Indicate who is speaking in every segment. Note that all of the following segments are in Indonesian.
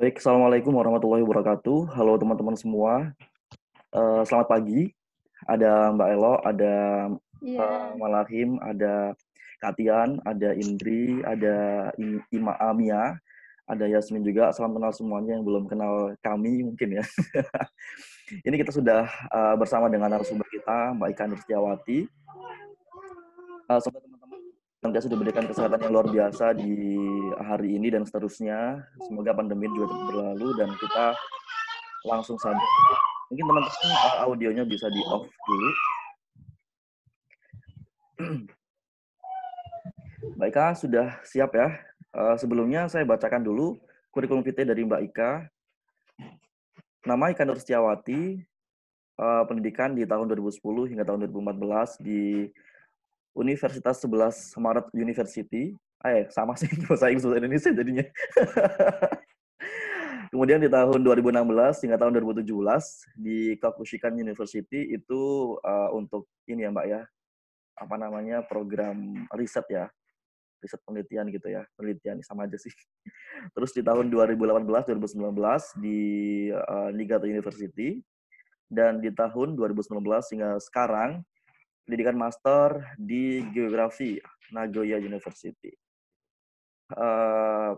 Speaker 1: Baik, Assalamualaikum warahmatullahi wabarakatuh. Halo teman-teman semua. Selamat pagi. Ada Mbak Elo, ada
Speaker 2: Iya.
Speaker 1: Malahim, ada Katian, ada Indri, ada Ima Amia, ada Yasmin juga. Salam kenal semuanya yang belum kenal kami mungkin ya. Ini kita sudah bersama dengan narasumber kita, Mbak Ika Nurstiawati. Semoga teman-teman nanti sudah diberikan kesehatan yang luar biasa di hari ini dan seterusnya. Semoga pandemi juga tetap berlalu dan kita langsung saja. Mungkin teman-teman audionya bisa di off dulu. Mbak Ika sudah siap ya? Sebelumnya saya bacakan dulu kurikulum vitae dari Mbak Ika. Nama Ika Nurstiawati, pendidikan di tahun 2010 hingga tahun 2014 di Universitas 11 Maret University. Sama sih bahasa Indonesia jadinya. Kemudian di tahun 2016 hingga tahun 2017 di Kakushikan University itu untuk ini ya Mbak ya, apa namanya, program riset ya, riset penelitian gitu ya, penelitian sama aja sih. Terus di tahun 2018-2019 di Niigata University, dan di tahun 2019 hingga sekarang pendidikan master di geografi Nagoya University.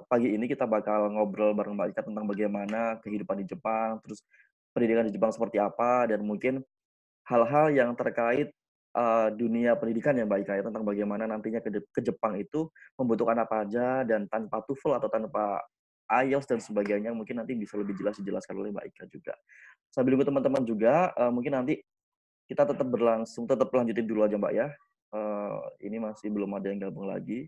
Speaker 1: Pagi ini kita bakal ngobrol bareng Mbak Ika tentang bagaimana kehidupan di Jepang, terus pendidikan di Jepang seperti apa, dan mungkin hal-hal yang terkait dunia pendidikan ya Mbak Ika ya, tentang bagaimana nantinya ke Jepang itu membutuhkan apa aja, dan tanpa TOEFL atau tanpa IELTS dan sebagainya mungkin nanti bisa lebih jelas dijelaskan oleh Mbak Ika juga. Sambil nunggu teman-teman juga, mungkin nanti kita tetap lanjutin dulu aja Mbak ya. Ini masih belum ada yang gabung lagi.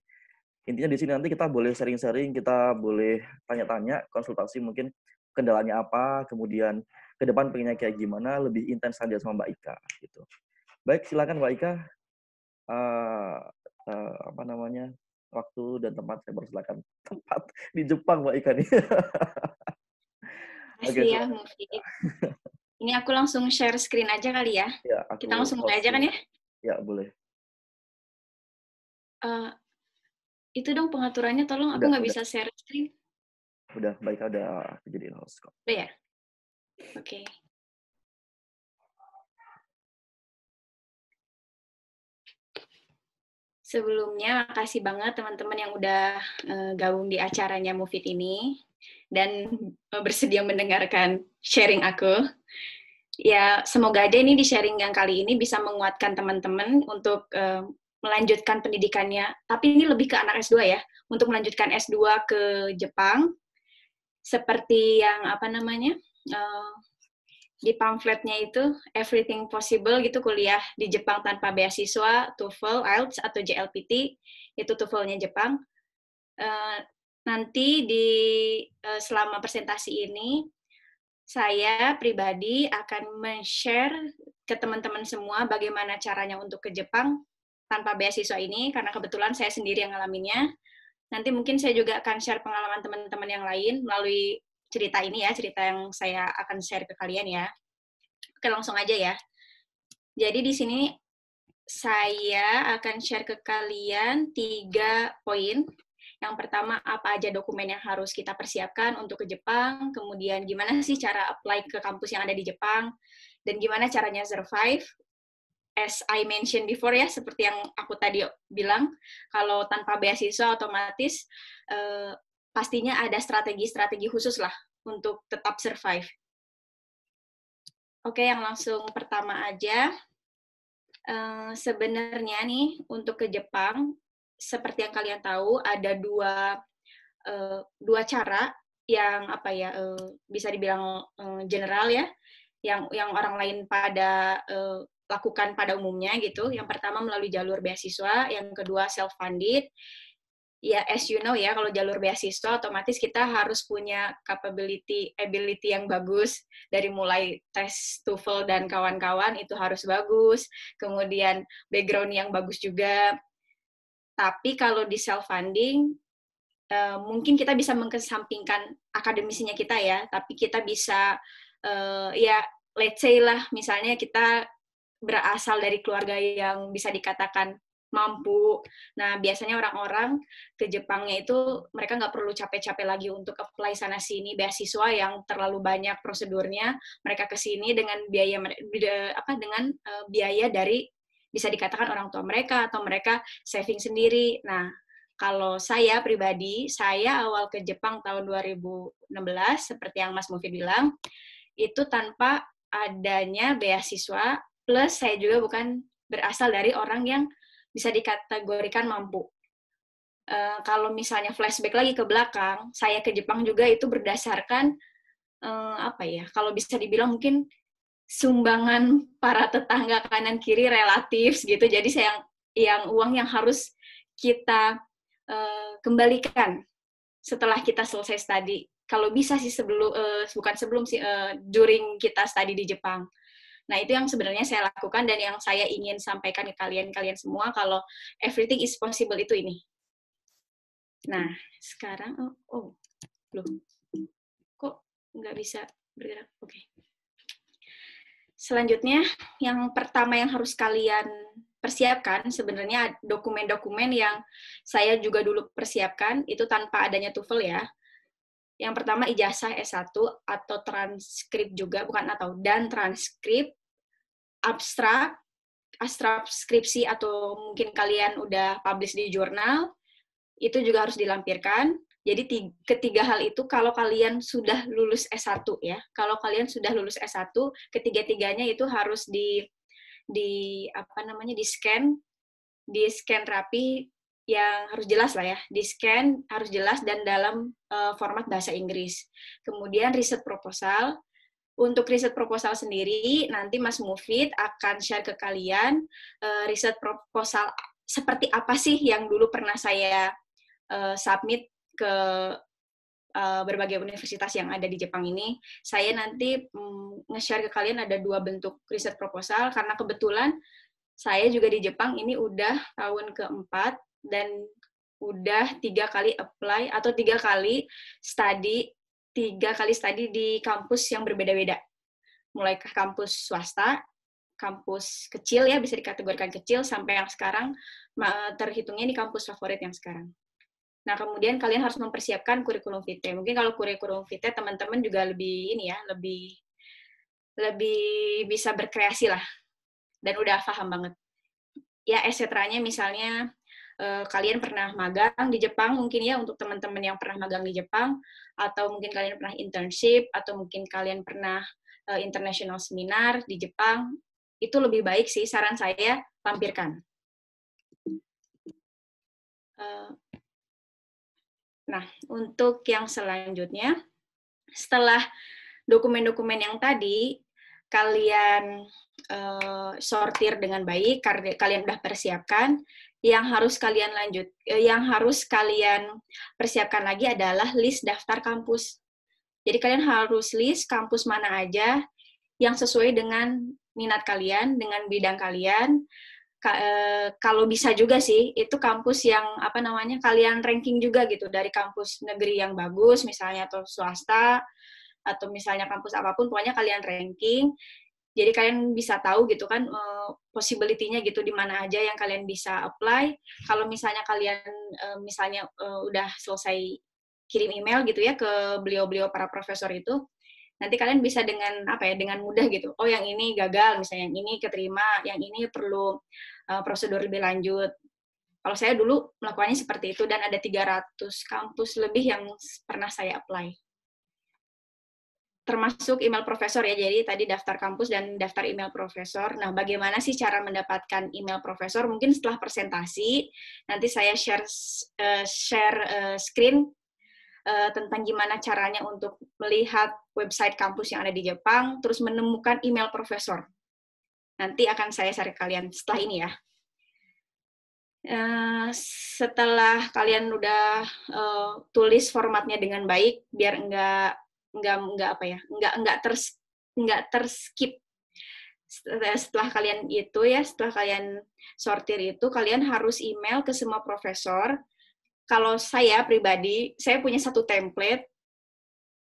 Speaker 1: Intinya di sini nanti kita boleh sharing-sharing, kita boleh tanya-tanya, konsultasi mungkin kendalanya apa, kemudian ke depan pengennya kayak gimana, lebih intens saja sama Mbak Ika gitu. Baik, silakan Mbak Ika. Apa namanya, waktu dan tempat saya persilakan. Tempat di Jepang Mbak Ika nih. Oke,
Speaker 2: Makasih ya,
Speaker 1: silakan.
Speaker 2: Mufid. Ini aku langsung share screen aja kali ya.
Speaker 1: Ya, aku
Speaker 2: Kita langsung mulai
Speaker 1: host
Speaker 2: aja kan
Speaker 1: dulu.
Speaker 2: ya?
Speaker 1: Ya, boleh.
Speaker 2: Uh, itu dong pengaturannya, tolong aku nggak
Speaker 1: Udah.
Speaker 2: bisa share screen.
Speaker 1: Udah, Mbak Ika udah jadi host kok.
Speaker 2: Udah ya? Oke. Sebelumnya, makasih banget teman-teman yang udah gabung di acaranya Mufid ini dan bersedia mendengarkan sharing aku. Ya, semoga aja ini di sharing yang kali ini bisa menguatkan teman-teman untuk melanjutkan pendidikannya. Tapi ini lebih ke anak S2 ya, untuk melanjutkan S2 ke Jepang. Seperti yang apa namanya, di pamfletnya itu, everything possible gitu, kuliah di Jepang tanpa beasiswa, TOEFL, IELTS, atau JLPT, itu TOEFL-nya Jepang. Nanti selama presentasi ini, saya pribadi akan men-share ke teman-teman semua bagaimana caranya untuk ke Jepang tanpa beasiswa ini, karena kebetulan saya sendiri yang ngalaminnya. Nanti mungkin saya juga akan share pengalaman teman-teman yang lain melalui cerita ini ya, cerita yang saya akan share ke kalian ya. Oke, langsung aja ya. Jadi di sini saya akan share ke kalian 3 poin. Yang pertama, apa aja dokumen yang harus kita persiapkan untuk ke Jepang, kemudian gimana sih cara apply ke kampus yang ada di Jepang, dan gimana caranya survive. As I mentioned before ya, seperti yang aku tadi bilang, kalau tanpa beasiswa otomatis pastinya ada strategi-strategi khusus lah untuk tetap survive. Oke, yang langsung pertama aja. Sebenarnya nih, untuk ke Jepang, seperti yang kalian tahu, ada dua cara yang apa ya, bisa dibilang general ya, yang orang lain pada lakukan pada umumnya gitu. Yang pertama melalui jalur beasiswa, yang kedua self-funded. Ya, as you know ya, kalau jalur beasiswa otomatis kita harus punya ability yang bagus, dari mulai tes TOEFL dan kawan-kawan itu harus bagus, kemudian background yang bagus juga. Tapi kalau di self-funding, mungkin kita bisa mengesampingkan akademisinya kita ya, tapi kita bisa, ya let's say lah, misalnya kita berasal dari keluarga yang bisa dikatakan mampu. Nah, biasanya orang-orang ke Jepangnya itu mereka nggak perlu capek-capek lagi untuk apply sana-sini beasiswa yang terlalu banyak prosedurnya. Mereka ke sini dengan biaya biaya dari bisa dikatakan orang tua mereka atau mereka saving sendiri. Nah, kalau saya pribadi, saya awal ke Jepang tahun 2016, seperti yang Mas Mufid bilang, itu tanpa adanya beasiswa, plus saya juga bukan berasal dari orang yang bisa dikategorikan mampu. Kalau misalnya flashback lagi ke belakang, saya ke Jepang juga itu berdasarkan kalau bisa dibilang mungkin sumbangan para tetangga kanan kiri relatif gitu. Jadi saya yang uang yang harus kita kembalikan setelah kita selesai studi. Kalau bisa sih bukan sebelum sih, during kita studi di Jepang. Nah, itu yang sebenarnya saya lakukan dan yang saya ingin sampaikan ke kalian semua kalau everything is possible itu ini. Nah, sekarang, belum. Kok nggak bisa bergerak? Oke. Selanjutnya, yang pertama yang harus kalian persiapkan, sebenarnya dokumen-dokumen yang saya juga dulu persiapkan, itu tanpa adanya TOEFL ya. Yang pertama ijazah S1 atau transkrip juga, dan transkrip, abstrak skripsi atau mungkin kalian udah publish di jurnal, itu juga harus dilampirkan. Jadi ketiga hal itu kalau kalian sudah lulus S1 ya. Kalau kalian sudah lulus S1, ketiga-tiganya itu harus di-scan rapi, yang harus jelas lah ya, di-scan harus jelas dan dalam format bahasa Inggris. Kemudian riset proposal. Untuk riset proposal sendiri, nanti Mas Mufid akan share ke kalian riset proposal seperti apa sih yang dulu pernah saya submit ke berbagai universitas yang ada di Jepang ini. Saya nanti nge-share ke kalian ada 2 bentuk riset proposal, karena kebetulan saya juga di Jepang ini udah tahun keempat dan udah 3 kali apply atau 3 kali studi di kampus yang berbeda-beda. Mulai ke kampus swasta, kampus kecil ya, bisa dikategorikan kecil, sampai yang sekarang terhitungnya ini kampus favorit yang sekarang. Nah, kemudian kalian harus mempersiapkan kurikulum vitae. Mungkin kalau kurikulum vitae teman-teman juga lebih bisa berkreasi lah dan udah paham banget. Ya, etc-nya misalnya kalian pernah magang di Jepang mungkin ya, untuk teman-teman yang pernah magang di Jepang, atau mungkin kalian pernah internship, atau mungkin kalian pernah international seminar di Jepang. Itu lebih baik sih, saran saya lampirkan. Nah, untuk yang selanjutnya, setelah dokumen-dokumen yang tadi kalian sortir dengan baik, kalian udah persiapkan, yang harus kalian persiapkan lagi adalah list daftar kampus. Jadi kalian harus list kampus mana aja yang sesuai dengan minat kalian, dengan bidang kalian. Kalau bisa juga sih, itu kampus yang kalian ranking juga gitu, dari kampus negeri yang bagus misalnya, atau swasta, atau misalnya kampus apapun, pokoknya kalian ranking. Jadi kalian bisa tahu gitu kan possibility-nya gitu, di mana aja yang kalian bisa apply. Kalau misalnya kalian udah selesai kirim email gitu ya ke beliau-beliau para profesor itu, nanti kalian bisa dengan dengan mudah gitu. Oh, yang ini gagal, misalnya yang ini keterima, yang ini perlu prosedur lebih lanjut. Kalau saya dulu melakukannya seperti itu, dan ada 300 kampus lebih yang pernah saya apply. Termasuk email profesor ya, jadi tadi daftar kampus dan daftar email profesor. Nah, bagaimana sih cara mendapatkan email profesor? Mungkin setelah presentasi, nanti saya share screen tentang gimana caranya untuk melihat website kampus yang ada di Jepang, terus menemukan email profesor. Nanti akan saya share ke kalian setelah ini ya. Setelah kalian udah tulis formatnya dengan baik, biar nggak terskip. Setelah kalian sortir itu, kalian harus email ke semua profesor. Kalau saya pribadi, saya punya satu template.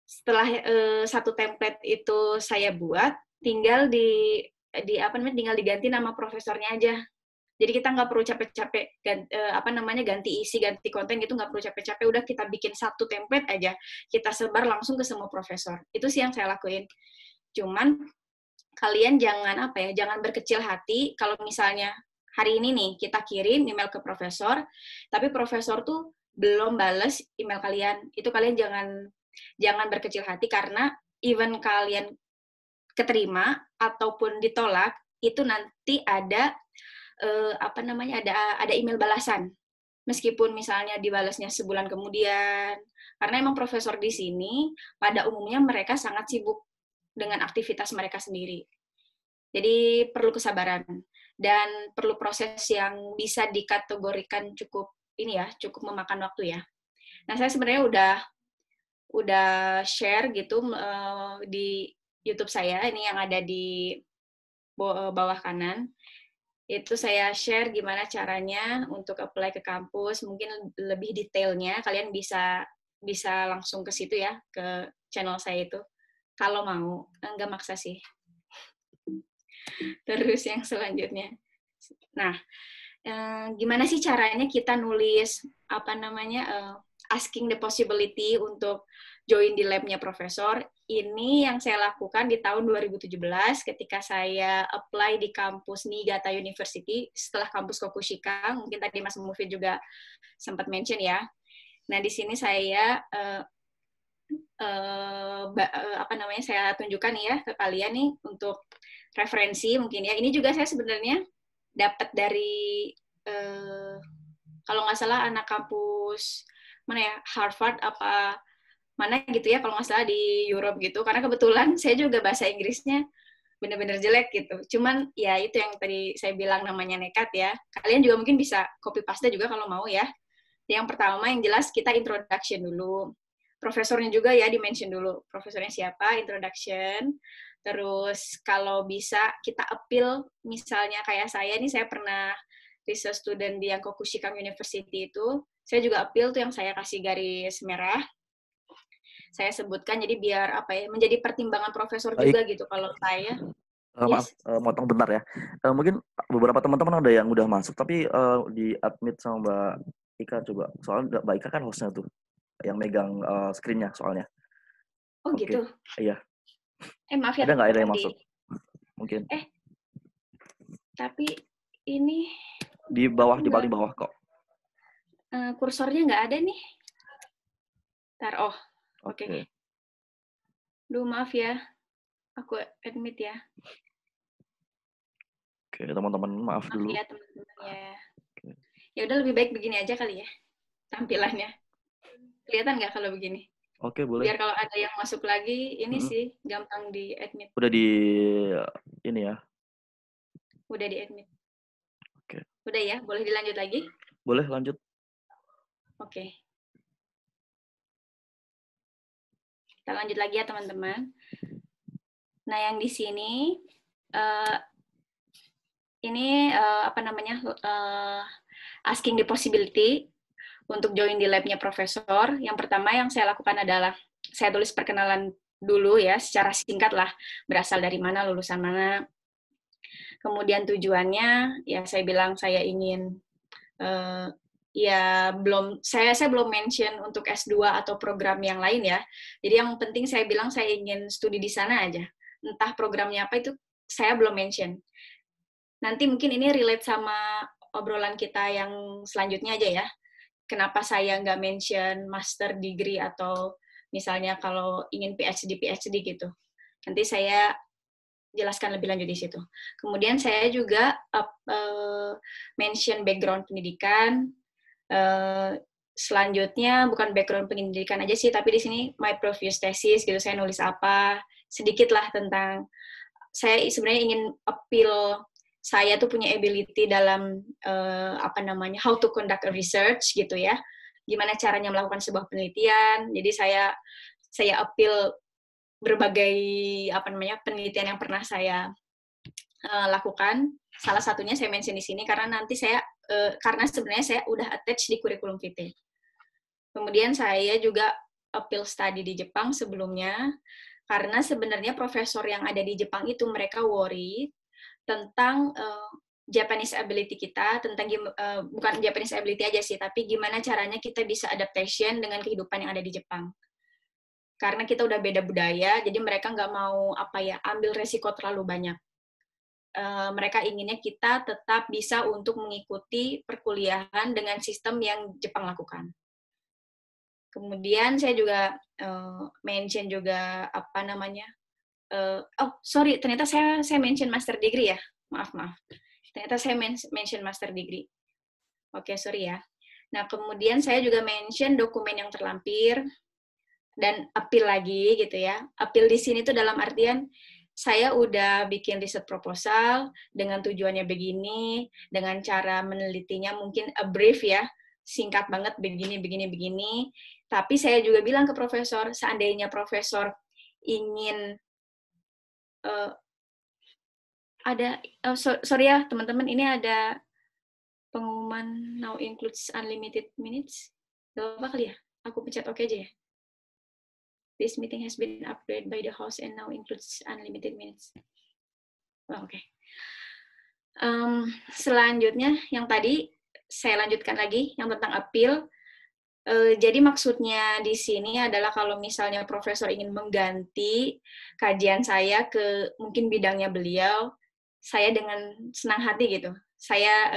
Speaker 2: Setelah satu template itu saya buat, tinggal tinggal diganti nama profesornya aja. Jadi kita nggak perlu capek-capek ganti isi, ganti konten gitu, nggak perlu capek-capek. Udah kita bikin satu template aja, kita sebar langsung ke semua profesor. Itu sih yang saya lakuin. Cuman kalian jangan berkecil hati kalau misalnya hari ini nih kita kirim email ke profesor, tapi profesor tuh belum bales email kalian. Itu kalian jangan berkecil hati karena even kalian keterima ataupun ditolak, itu nanti ada ada email balasan. Meskipun misalnya dibalasnya sebulan kemudian, karena emang profesor di sini pada umumnya mereka sangat sibuk dengan aktivitas mereka sendiri. Jadi perlu kesabaran dan perlu proses yang bisa dikategorikan cukup memakan waktu ya. Nah, saya sebenarnya udah share gitu di YouTube saya, ini yang ada di bawah kanan. Itu saya share gimana caranya untuk apply ke kampus, mungkin lebih detailnya kalian bisa langsung ke situ ya, ke channel saya itu. Kalau mau, nggak maksa sih. Terus yang selanjutnya. Nah, gimana sih caranya kita nulis asking the possibility untuk join di lab-nya profesor? Ini yang saya lakukan di tahun 2017 ketika saya apply di kampus Niigata University setelah kampus Kokushika. Mungkin tadi Mas Mufid juga sempat mention ya. Nah, di sini saya saya tunjukkan ya ke kalian nih untuk referensi mungkin ya. Ini juga saya sebenarnya dapat dari kalau nggak salah anak kampus mana ya, Harvard apa mana gitu ya, kalau nggak salah di Europe gitu. Karena kebetulan saya juga bahasa Inggrisnya benar-benar jelek gitu. Cuman ya itu yang tadi saya bilang namanya nekat ya. Kalian juga mungkin bisa copy paste juga kalau mau ya. Yang pertama yang jelas kita introduction dulu. Profesornya juga ya di-mention dulu. Profesornya siapa, introduction. Terus kalau bisa kita appeal, misalnya kayak saya nih, saya pernah research student di yang Kokushika University itu, saya juga appeal tuh yang saya kasih garis merah. Saya sebutkan, jadi biar menjadi pertimbangan profesor juga gitu. Kalau saya,
Speaker 1: Maaf, motong bentar ya. Mungkin beberapa teman-teman ada yang udah masuk, tapi di admit sama Mbak Ika coba. Soalnya Mbak Ika kan hostnya tuh, yang megang screen-nya soalnya.
Speaker 2: oh
Speaker 1: Oke,
Speaker 2: gitu.
Speaker 1: iya.
Speaker 2: Maaf ya,
Speaker 1: Ada nggak ada yang
Speaker 2: tadi.
Speaker 1: masuk? Mungkin.
Speaker 2: Tapi ini
Speaker 1: Di bawah, di paling bawah kok.
Speaker 2: kursornya nggak ada nih. Oke. Duh, maaf ya. Aku admit ya.
Speaker 1: Oke, teman-teman maaf dulu.
Speaker 2: Ya, teman-teman ya. Ya udah lebih baik begini aja kali ya tampilannya. Kelihatan nggak kalau begini?
Speaker 1: Oke, boleh.
Speaker 2: Biar kalau ada yang masuk lagi, ini sih gampang di admit.
Speaker 1: Udah di ini ya.
Speaker 2: Udah di admit.
Speaker 1: Oke.
Speaker 2: Udah ya, boleh dilanjut lagi?
Speaker 1: Boleh lanjut.
Speaker 2: Oke. Kita lanjut lagi ya teman-teman. Nah, yang di sini asking the possibility untuk join di lab-nya profesor. Yang pertama yang saya lakukan adalah saya tulis perkenalan dulu ya, secara singkat lah, berasal dari mana, lulusan mana. Kemudian tujuannya, ya saya bilang saya ingin saya belum mention untuk S2 atau program yang lain ya. Jadi yang penting saya bilang saya ingin studi di sana aja. Entah programnya apa itu saya belum mention. Nanti mungkin ini relate sama obrolan kita yang selanjutnya aja ya. Kenapa saya nggak mention master degree atau misalnya kalau ingin PhD gitu. Nanti saya jelaskan lebih lanjut di situ. Kemudian saya juga mention background pendidikan. Selanjutnya bukan background pendidikan aja sih, tapi di sini my previous thesis gitu, saya nulis apa, sedikit lah tentang saya sebenarnya ingin appeal saya tuh punya ability dalam how to conduct a research gitu ya, gimana caranya melakukan sebuah penelitian. Jadi saya appeal berbagai penelitian yang pernah saya lakukan. Salah satunya saya mention di sini karena nanti karena sebenarnya saya udah attach di kurikulum vitae. Kemudian saya juga appeal study di Jepang sebelumnya, karena sebenarnya profesor yang ada di Jepang itu mereka worry tentang Japanese ability kita, tentang bukan Japanese ability aja sih, tapi gimana caranya kita bisa adaptation dengan kehidupan yang ada di Jepang. Karena kita udah beda budaya, jadi mereka nggak mau ambil resiko terlalu banyak. Mereka inginnya kita tetap bisa untuk mengikuti perkuliahan dengan sistem yang Jepang lakukan. Kemudian saya juga mention juga ternyata saya mention master degree ya. Maaf. Ternyata saya mention master degree. Oke, sorry ya. Nah, kemudian saya juga mention dokumen yang terlampir dan appeal lagi gitu ya. Appeal di sini tuh dalam artian saya udah bikin riset proposal dengan tujuannya begini, dengan cara menelitinya mungkin a brief ya, singkat banget begini. Tapi saya juga bilang ke profesor, seandainya profesor ingin sorry ya teman-teman, ini ada pengumuman now includes unlimited minutes. Gak apa kali ya? Aku pencet oke aja ya. This meeting has been upgraded by the host and now includes unlimited minutes. Oke. Selanjutnya, yang tadi saya lanjutkan lagi, yang tentang appeal. Jadi maksudnya di sini adalah kalau misalnya profesor ingin mengganti kajian saya ke mungkin bidangnya beliau, saya dengan senang hati gitu. Saya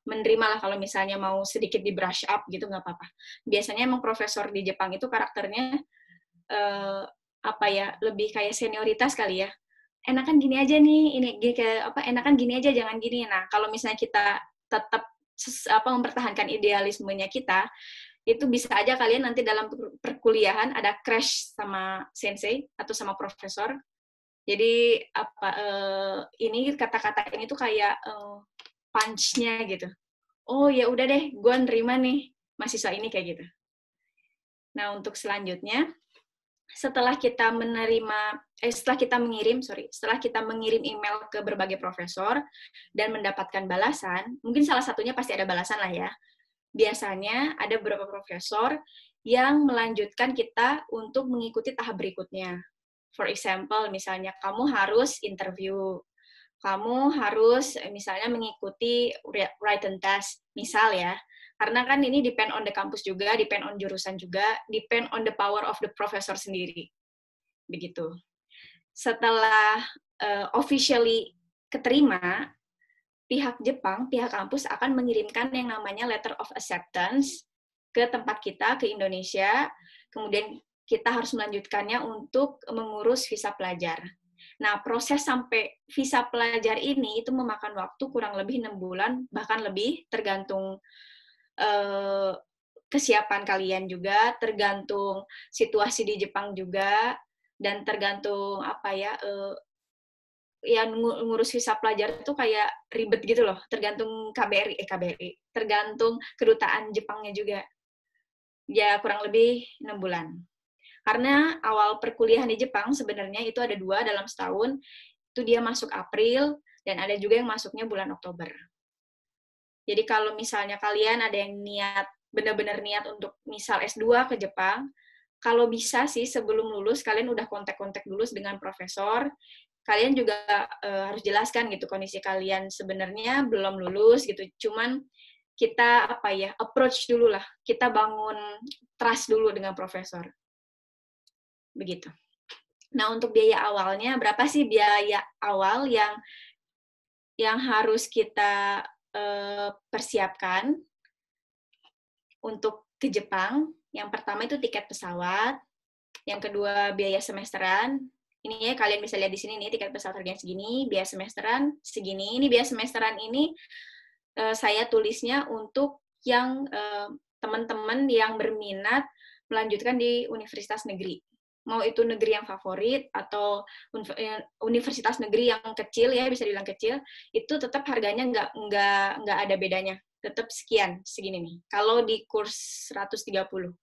Speaker 2: menerima lah kalau misalnya mau sedikit di brush up gitu, nggak apa-apa. Biasanya emang profesor di Jepang itu karakternya lebih kayak senioritas kali ya. Enakan gini aja nih, enakan gini aja, jangan gini. Nah, kalau misalnya kita tetap mempertahankan idealismenya kita, itu bisa aja kalian nanti dalam perkuliahan ada crash sama sensei atau sama profesor. Jadi ini kata-kata ini tuh kayak punch-nya gitu. Oh ya udah deh, gue nerima nih mahasiswa ini kayak gitu. Nah, untuk selanjutnya, setelah kita mengirim email ke berbagai profesor dan mendapatkan balasan, mungkin salah satunya pasti ada balasan lah ya. Biasanya ada beberapa profesor yang melanjutkan kita untuk mengikuti tahap berikutnya. For example, misalnya kamu harus interview, kamu harus misalnya mengikuti written test, misal ya. Karena kan ini depend on the campus juga, depend on jurusan juga, depend on the power of the professor sendiri. Begitu. Setelah officially keterima, pihak Jepang, pihak kampus akan mengirimkan yang namanya letter of acceptance ke tempat kita, ke Indonesia. Kemudian kita harus melanjutkannya untuk mengurus visa pelajar. Nah, proses sampai visa pelajar ini itu memakan waktu kurang lebih 6 bulan, bahkan lebih, tergantung kesiapan kalian juga, tergantung situasi di Jepang juga, dan tergantung ngurus visa pelajar itu kayak ribet gitu loh, tergantung KBRI, tergantung kedutaan Jepangnya juga. Ya, kurang lebih 6 bulan. Karena awal perkuliahan di Jepang sebenarnya itu ada 2 dalam setahun, itu dia masuk April, dan ada juga yang masuknya bulan Oktober. Jadi kalau misalnya kalian ada yang benar-benar niat untuk misal S2 ke Jepang, kalau bisa sih sebelum lulus, kalian udah kontak-kontak dulu dengan profesor, kalian juga harus jelaskan gitu kondisi kalian sebenarnya belum lulus gitu, cuman kita approach dulu lah, kita bangun trust dulu dengan profesor. Begitu. Nah, untuk biaya awalnya, berapa sih biaya awal yang harus kita persiapkan untuk ke Jepang? Yang pertama itu tiket pesawat, yang kedua biaya semesteran. Ini ya kalian bisa lihat di sini nih, tiket pesawat harganya segini, biaya semesteran segini. Ini biaya semesteran ini saya tulisnya untuk yang teman-teman yang berminat melanjutkan di universitas negeri. Mau itu negeri yang favorit atau universitas negeri yang kecil ya, bisa dibilang kecil, itu tetap harganya nggak ada bedanya. Tetap segini nih. Kalau di kurs 130.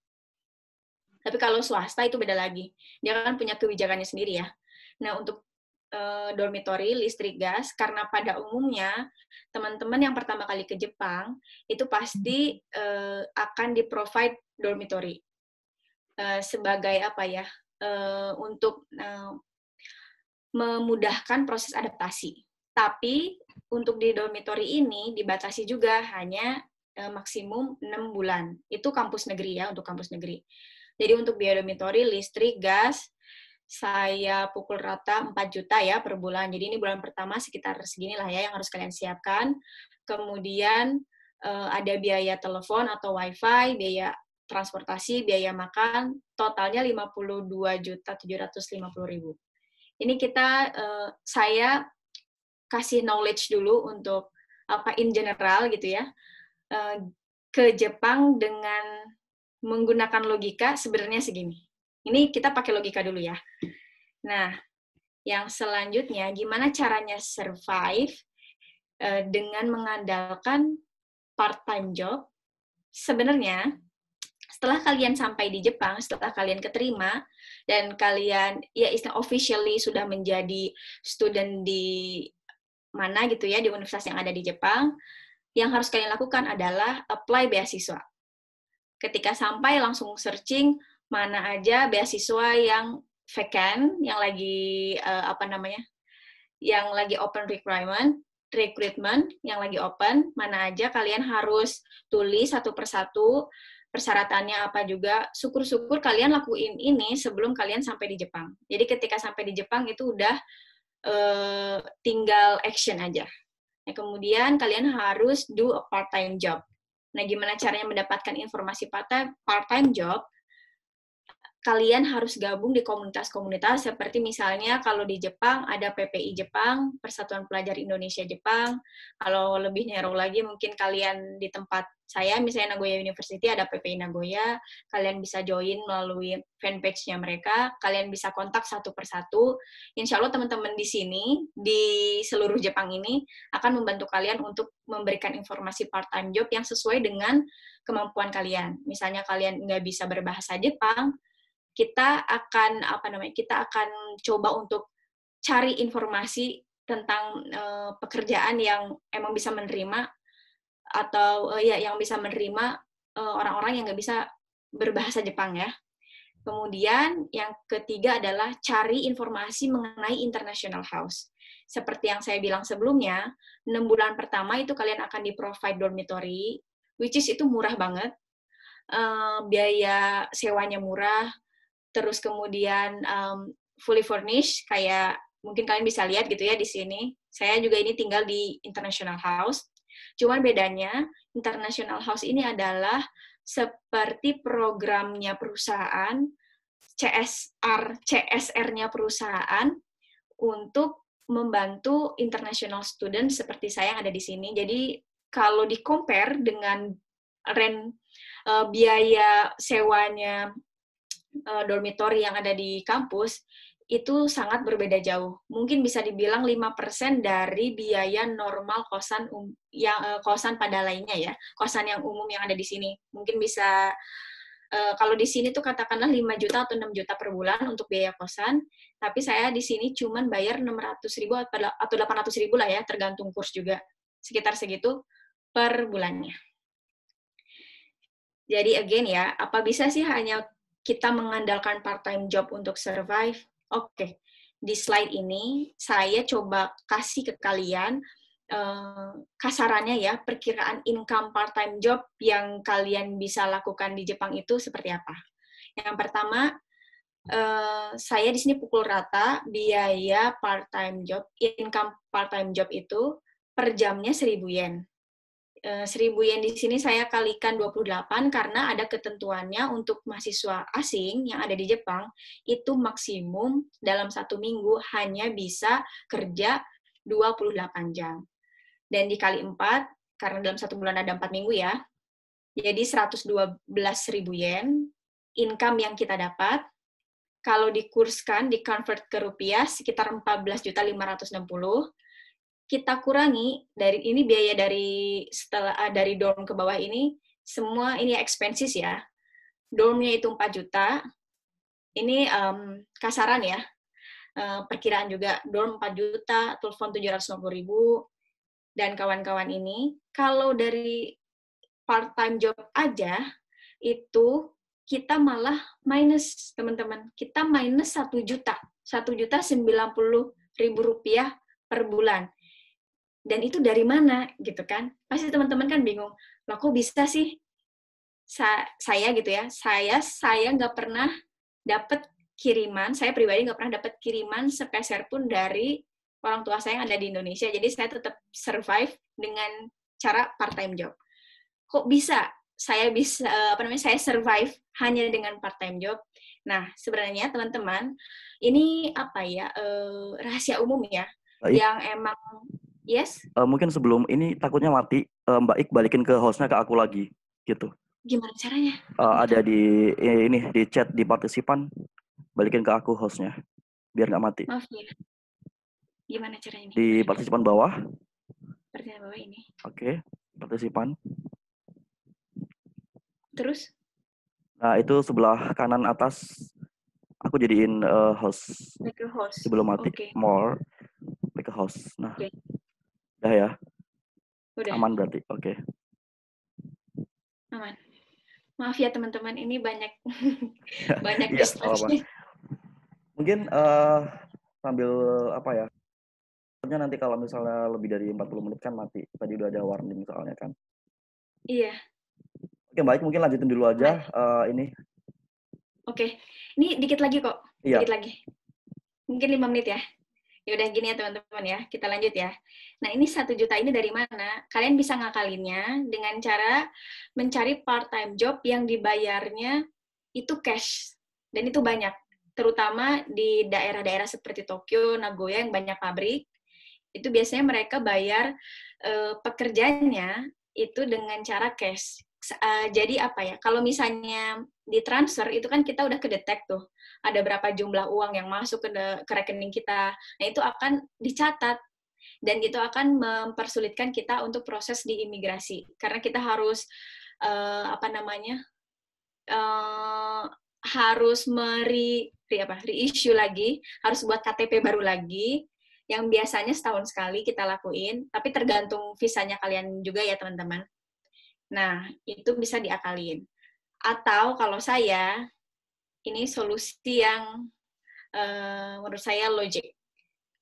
Speaker 2: Tapi kalau swasta itu beda lagi. Dia kan punya kebijakannya sendiri ya. Nah, untuk dormitory, listrik, gas, karena pada umumnya teman-teman yang pertama kali ke Jepang itu pasti akan di-provide dormitory sebagai untuk memudahkan proses adaptasi. Tapi untuk di dormitory ini dibatasi juga hanya maksimum 6 bulan. Itu kampus negeri ya, untuk kampus negeri. Jadi untuk biaya dormitory, listrik, gas, saya pukul rata 4 juta ya per bulan. Jadi ini bulan pertama sekitar seginilah ya yang harus kalian siapkan. Kemudian ada biaya telepon atau wifi, biaya transportasi, biaya makan, totalnya 52.750.000. Ini saya kasih knowledge dulu untuk in general gitu ya, ke Jepang dengan menggunakan logika sebenarnya segini. Ini kita pakai logika dulu ya. Nah, yang selanjutnya gimana caranya survive dengan mengandalkan part-time job. Sebenarnya setelah kalian sampai di Jepang, setelah kalian keterima, dan kalian ya officially sudah menjadi student di mana gitu ya, di universitas yang ada di Jepang, yang harus kalian lakukan adalah apply beasiswa. Ketika sampai langsung searching mana aja beasiswa yang vacant, yang lagi yang lagi open recruitment yang lagi open, mana aja kalian harus tulis satu persatu persyaratannya apa juga. Syukur-syukur kalian lakuin ini sebelum kalian sampai di Jepang. Jadi ketika sampai di Jepang itu udah tinggal action aja. Nah, kemudian kalian harus do a part-time job. Nah, gimana caranya mendapatkan informasi part-time job? Kalian harus gabung di komunitas-komunitas seperti misalnya kalau di Jepang ada PPI Jepang, Persatuan Pelajar Indonesia Jepang. Kalau lebih narrow lagi mungkin kalian di tempat saya, misalnya Nagoya University ada PPI Nagoya, kalian bisa join melalui fanpage-nya mereka, kalian bisa kontak satu persatu. Insya Allah teman-teman di sini, di seluruh Jepang ini, akan membantu kalian untuk memberikan informasi part-time job yang sesuai dengan kemampuan kalian. Misalnya kalian nggak bisa berbahasa Jepang, kita akan coba untuk cari informasi tentang pekerjaan yang emang bisa menerima atau yang bisa menerima orang-orang yang nggak bisa berbahasa Jepang ya. Kemudian yang ketiga adalah cari informasi mengenai international house. Seperti yang saya bilang sebelumnya, 6 bulan pertama itu kalian akan di-provide dormitory, which is itu murah banget. Biaya sewanya murah, terus kemudian fully furnished, kayak mungkin kalian bisa lihat gitu ya di sini. Saya juga ini tinggal di International House. Cuman bedanya, International House ini adalah seperti programnya perusahaan, CSR-nya perusahaan untuk membantu international student seperti saya yang ada di sini. Jadi kalau di-compare dengan biaya sewanya dormitory yang ada di kampus, itu sangat berbeda jauh. Mungkin bisa dibilang 5% dari biaya normal kosan pada lainnya ya, kosan yang umum yang ada di sini. Mungkin bisa, kalau di sini tuh katakanlah 5 juta atau 6 juta per bulan untuk biaya kosan, tapi saya di sini cuman bayar 600.000 atau 800.000 lah ya, tergantung kurs juga. Sekitar segitu per bulannya. Jadi again ya, apa bisa sih hanya kita mengandalkan part-time job untuk survive? Oke, di slide ini saya coba kasih ke kalian kasarannya ya, perkiraan income part-time job yang kalian bisa lakukan di Jepang itu seperti apa. Yang pertama, saya di sini pukul rata biaya part-time job, income part-time job itu per jamnya 1.000 yen. 1.000 yen di sini saya kalikan 28 karena ada ketentuannya untuk mahasiswa asing yang ada di Jepang itu maksimum dalam 1 minggu hanya bisa kerja 28 jam. Dan dikali 4, karena dalam 1 bulan ada 4 minggu ya, jadi 112.000 yen income yang kita dapat. Kalau dikurskan, di-convert ke rupiah sekitar 14.560.000. Kita kurangi dari ini biaya dari dorm ke bawah ini, semua ini expenses ya. Dormnya itu 4 juta. Ini kasaran ya. Perkiraan juga dorm 4 juta, telepon 750.000 dan kawan-kawan ini. Kalau dari part-time job aja itu kita malah minus, teman-teman. Kita minus 1 juta. 1.090.000 rupiah per bulan. Dan itu dari mana gitu kan? Pasti teman-teman kan bingung. Lah kok bisa sih saya gitu ya? Saya nggak pernah dapat kiriman, saya pribadi nggak pernah dapat kiriman sepeser pun dari orang tua saya yang ada di Indonesia. Jadi saya tetap survive dengan cara part time job. Kok bisa saya bisa saya survive hanya dengan part time job? Nah, sebenarnya teman-teman, ini apa ya? Rahasia umum ya
Speaker 1: Baik,
Speaker 2: yang emang yes,
Speaker 1: mungkin sebelum ini takutnya mati, Mbak Ik balikin ke hostnya ke aku lagi, gitu.
Speaker 2: gimana caranya? Aku nggak
Speaker 1: Ada
Speaker 2: tahu.
Speaker 1: ini di chat di partisipan, balikin ke aku hostnya, biar nggak mati.
Speaker 2: Maaf ya. Gimana caranya nih?
Speaker 1: Di
Speaker 2: Gimana?
Speaker 1: partisipan bawah,
Speaker 2: Pertanyaan bawah ini.
Speaker 1: oke, partisipan.
Speaker 2: Terus?
Speaker 1: Nah, itu sebelah kanan atas, aku jadiin host
Speaker 2: Make a host.
Speaker 1: sebelum mati.
Speaker 2: Oke.
Speaker 1: More, make a host. Nah,
Speaker 2: Oke.
Speaker 1: udah ya,
Speaker 2: Udah.
Speaker 1: aman berarti. Oke.
Speaker 2: Aman. Maaf ya teman-teman, ini banyak banyak
Speaker 1: Iya, nggak apa-apa.
Speaker 2: distraksi.
Speaker 1: Mungkin sambil apa ya? Soalnya nanti kalau misalnya lebih dari 40 menit kan mati. Tadi udah ada warning soalnya kan.
Speaker 2: Iya,
Speaker 1: Oke, baik, mungkin lanjutin dulu
Speaker 2: aman.
Speaker 1: aja ini.
Speaker 2: Oke. Ini dikit lagi kok. Dikit
Speaker 1: Iya,
Speaker 2: lagi. Mungkin 5 menit ya. Ya udah gini ya teman-teman ya. Kita lanjut ya. Nah, ini 1 juta ini dari mana? Kalian bisa ngakalinnya dengan cara mencari part-time job yang dibayarnya itu cash. Dan itu banyak. Terutama di daerah-daerah seperti Tokyo, Nagoya yang banyak pabrik. Itu biasanya mereka bayar pekerjanya itu dengan cara cash. Jadi apa ya? Kalau misalnya ditransfer itu kan kita udah kedetek tuh ada berapa jumlah uang yang masuk ke rekening kita. Nah itu akan dicatat dan itu akan mempersulitkan kita untuk proses di imigrasi karena kita harus apa namanya harus reissue lagi, harus buat KTP baru lagi, yang biasanya setahun sekali kita lakuin, tapi tergantung visanya kalian juga ya teman-teman. Nah, itu bisa diakalin. Atau kalau saya, ini solusi yang menurut saya logik.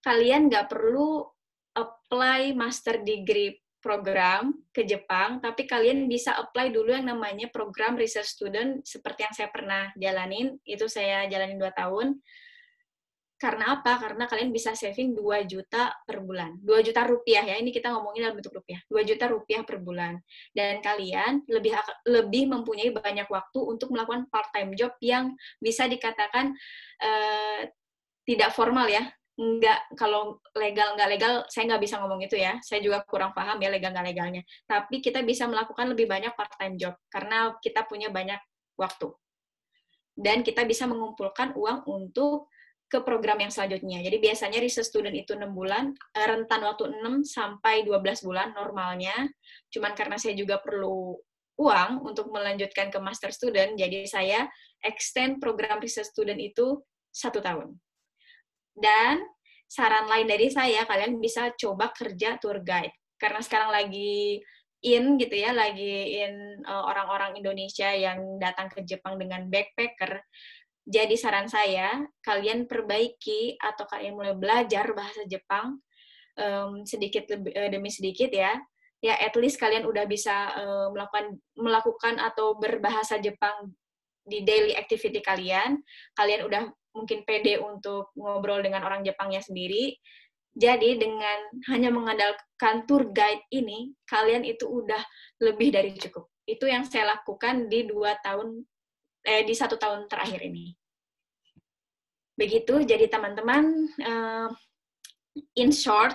Speaker 2: Kalian nggak perlu apply master degree program ke Jepang, tapi kalian bisa apply dulu yang namanya program research student seperti yang saya pernah jalanin, itu saya jalanin 2 tahun. Karena apa? Karena kalian bisa saving 2 juta per bulan. 2 juta rupiah ya, ini kita ngomongin dalam bentuk rupiah. 2 juta rupiah per bulan. Dan kalian lebih mempunyai banyak waktu untuk melakukan part-time job yang bisa dikatakan tidak formal ya. Nggak, kalau legal nggak legal, saya nggak bisa ngomong itu ya. Saya juga kurang paham ya legal nggak legalnya. Tapi kita bisa melakukan lebih banyak part-time job karena kita punya banyak waktu. Dan kita bisa mengumpulkan uang untuk ke program yang selanjutnya. Jadi biasanya research student itu 6 bulan, rentan waktu 6 sampai 12 bulan normalnya. Cuman karena saya juga perlu uang untuk melanjutkan ke master student, jadi saya extend program research student itu 1 tahun. Dan saran lain dari saya, kalian bisa coba kerja tour guide. Karena sekarang lagi in gitu ya, lagi in orang-orang Indonesia yang datang ke Jepang dengan backpacker. Jadi saran saya, kalian perbaiki atau kalian mulai belajar bahasa Jepang sedikit demi sedikit ya. Ya at least kalian udah bisa melakukan atau berbahasa Jepang di daily activity kalian. Kalian udah mungkin pede untuk ngobrol dengan orang Jepangnya sendiri. Jadi dengan hanya mengandalkan tour guide ini, kalian itu udah lebih dari cukup. Itu yang saya lakukan di 1 tahun terakhir ini. Begitu, jadi teman-teman, in short,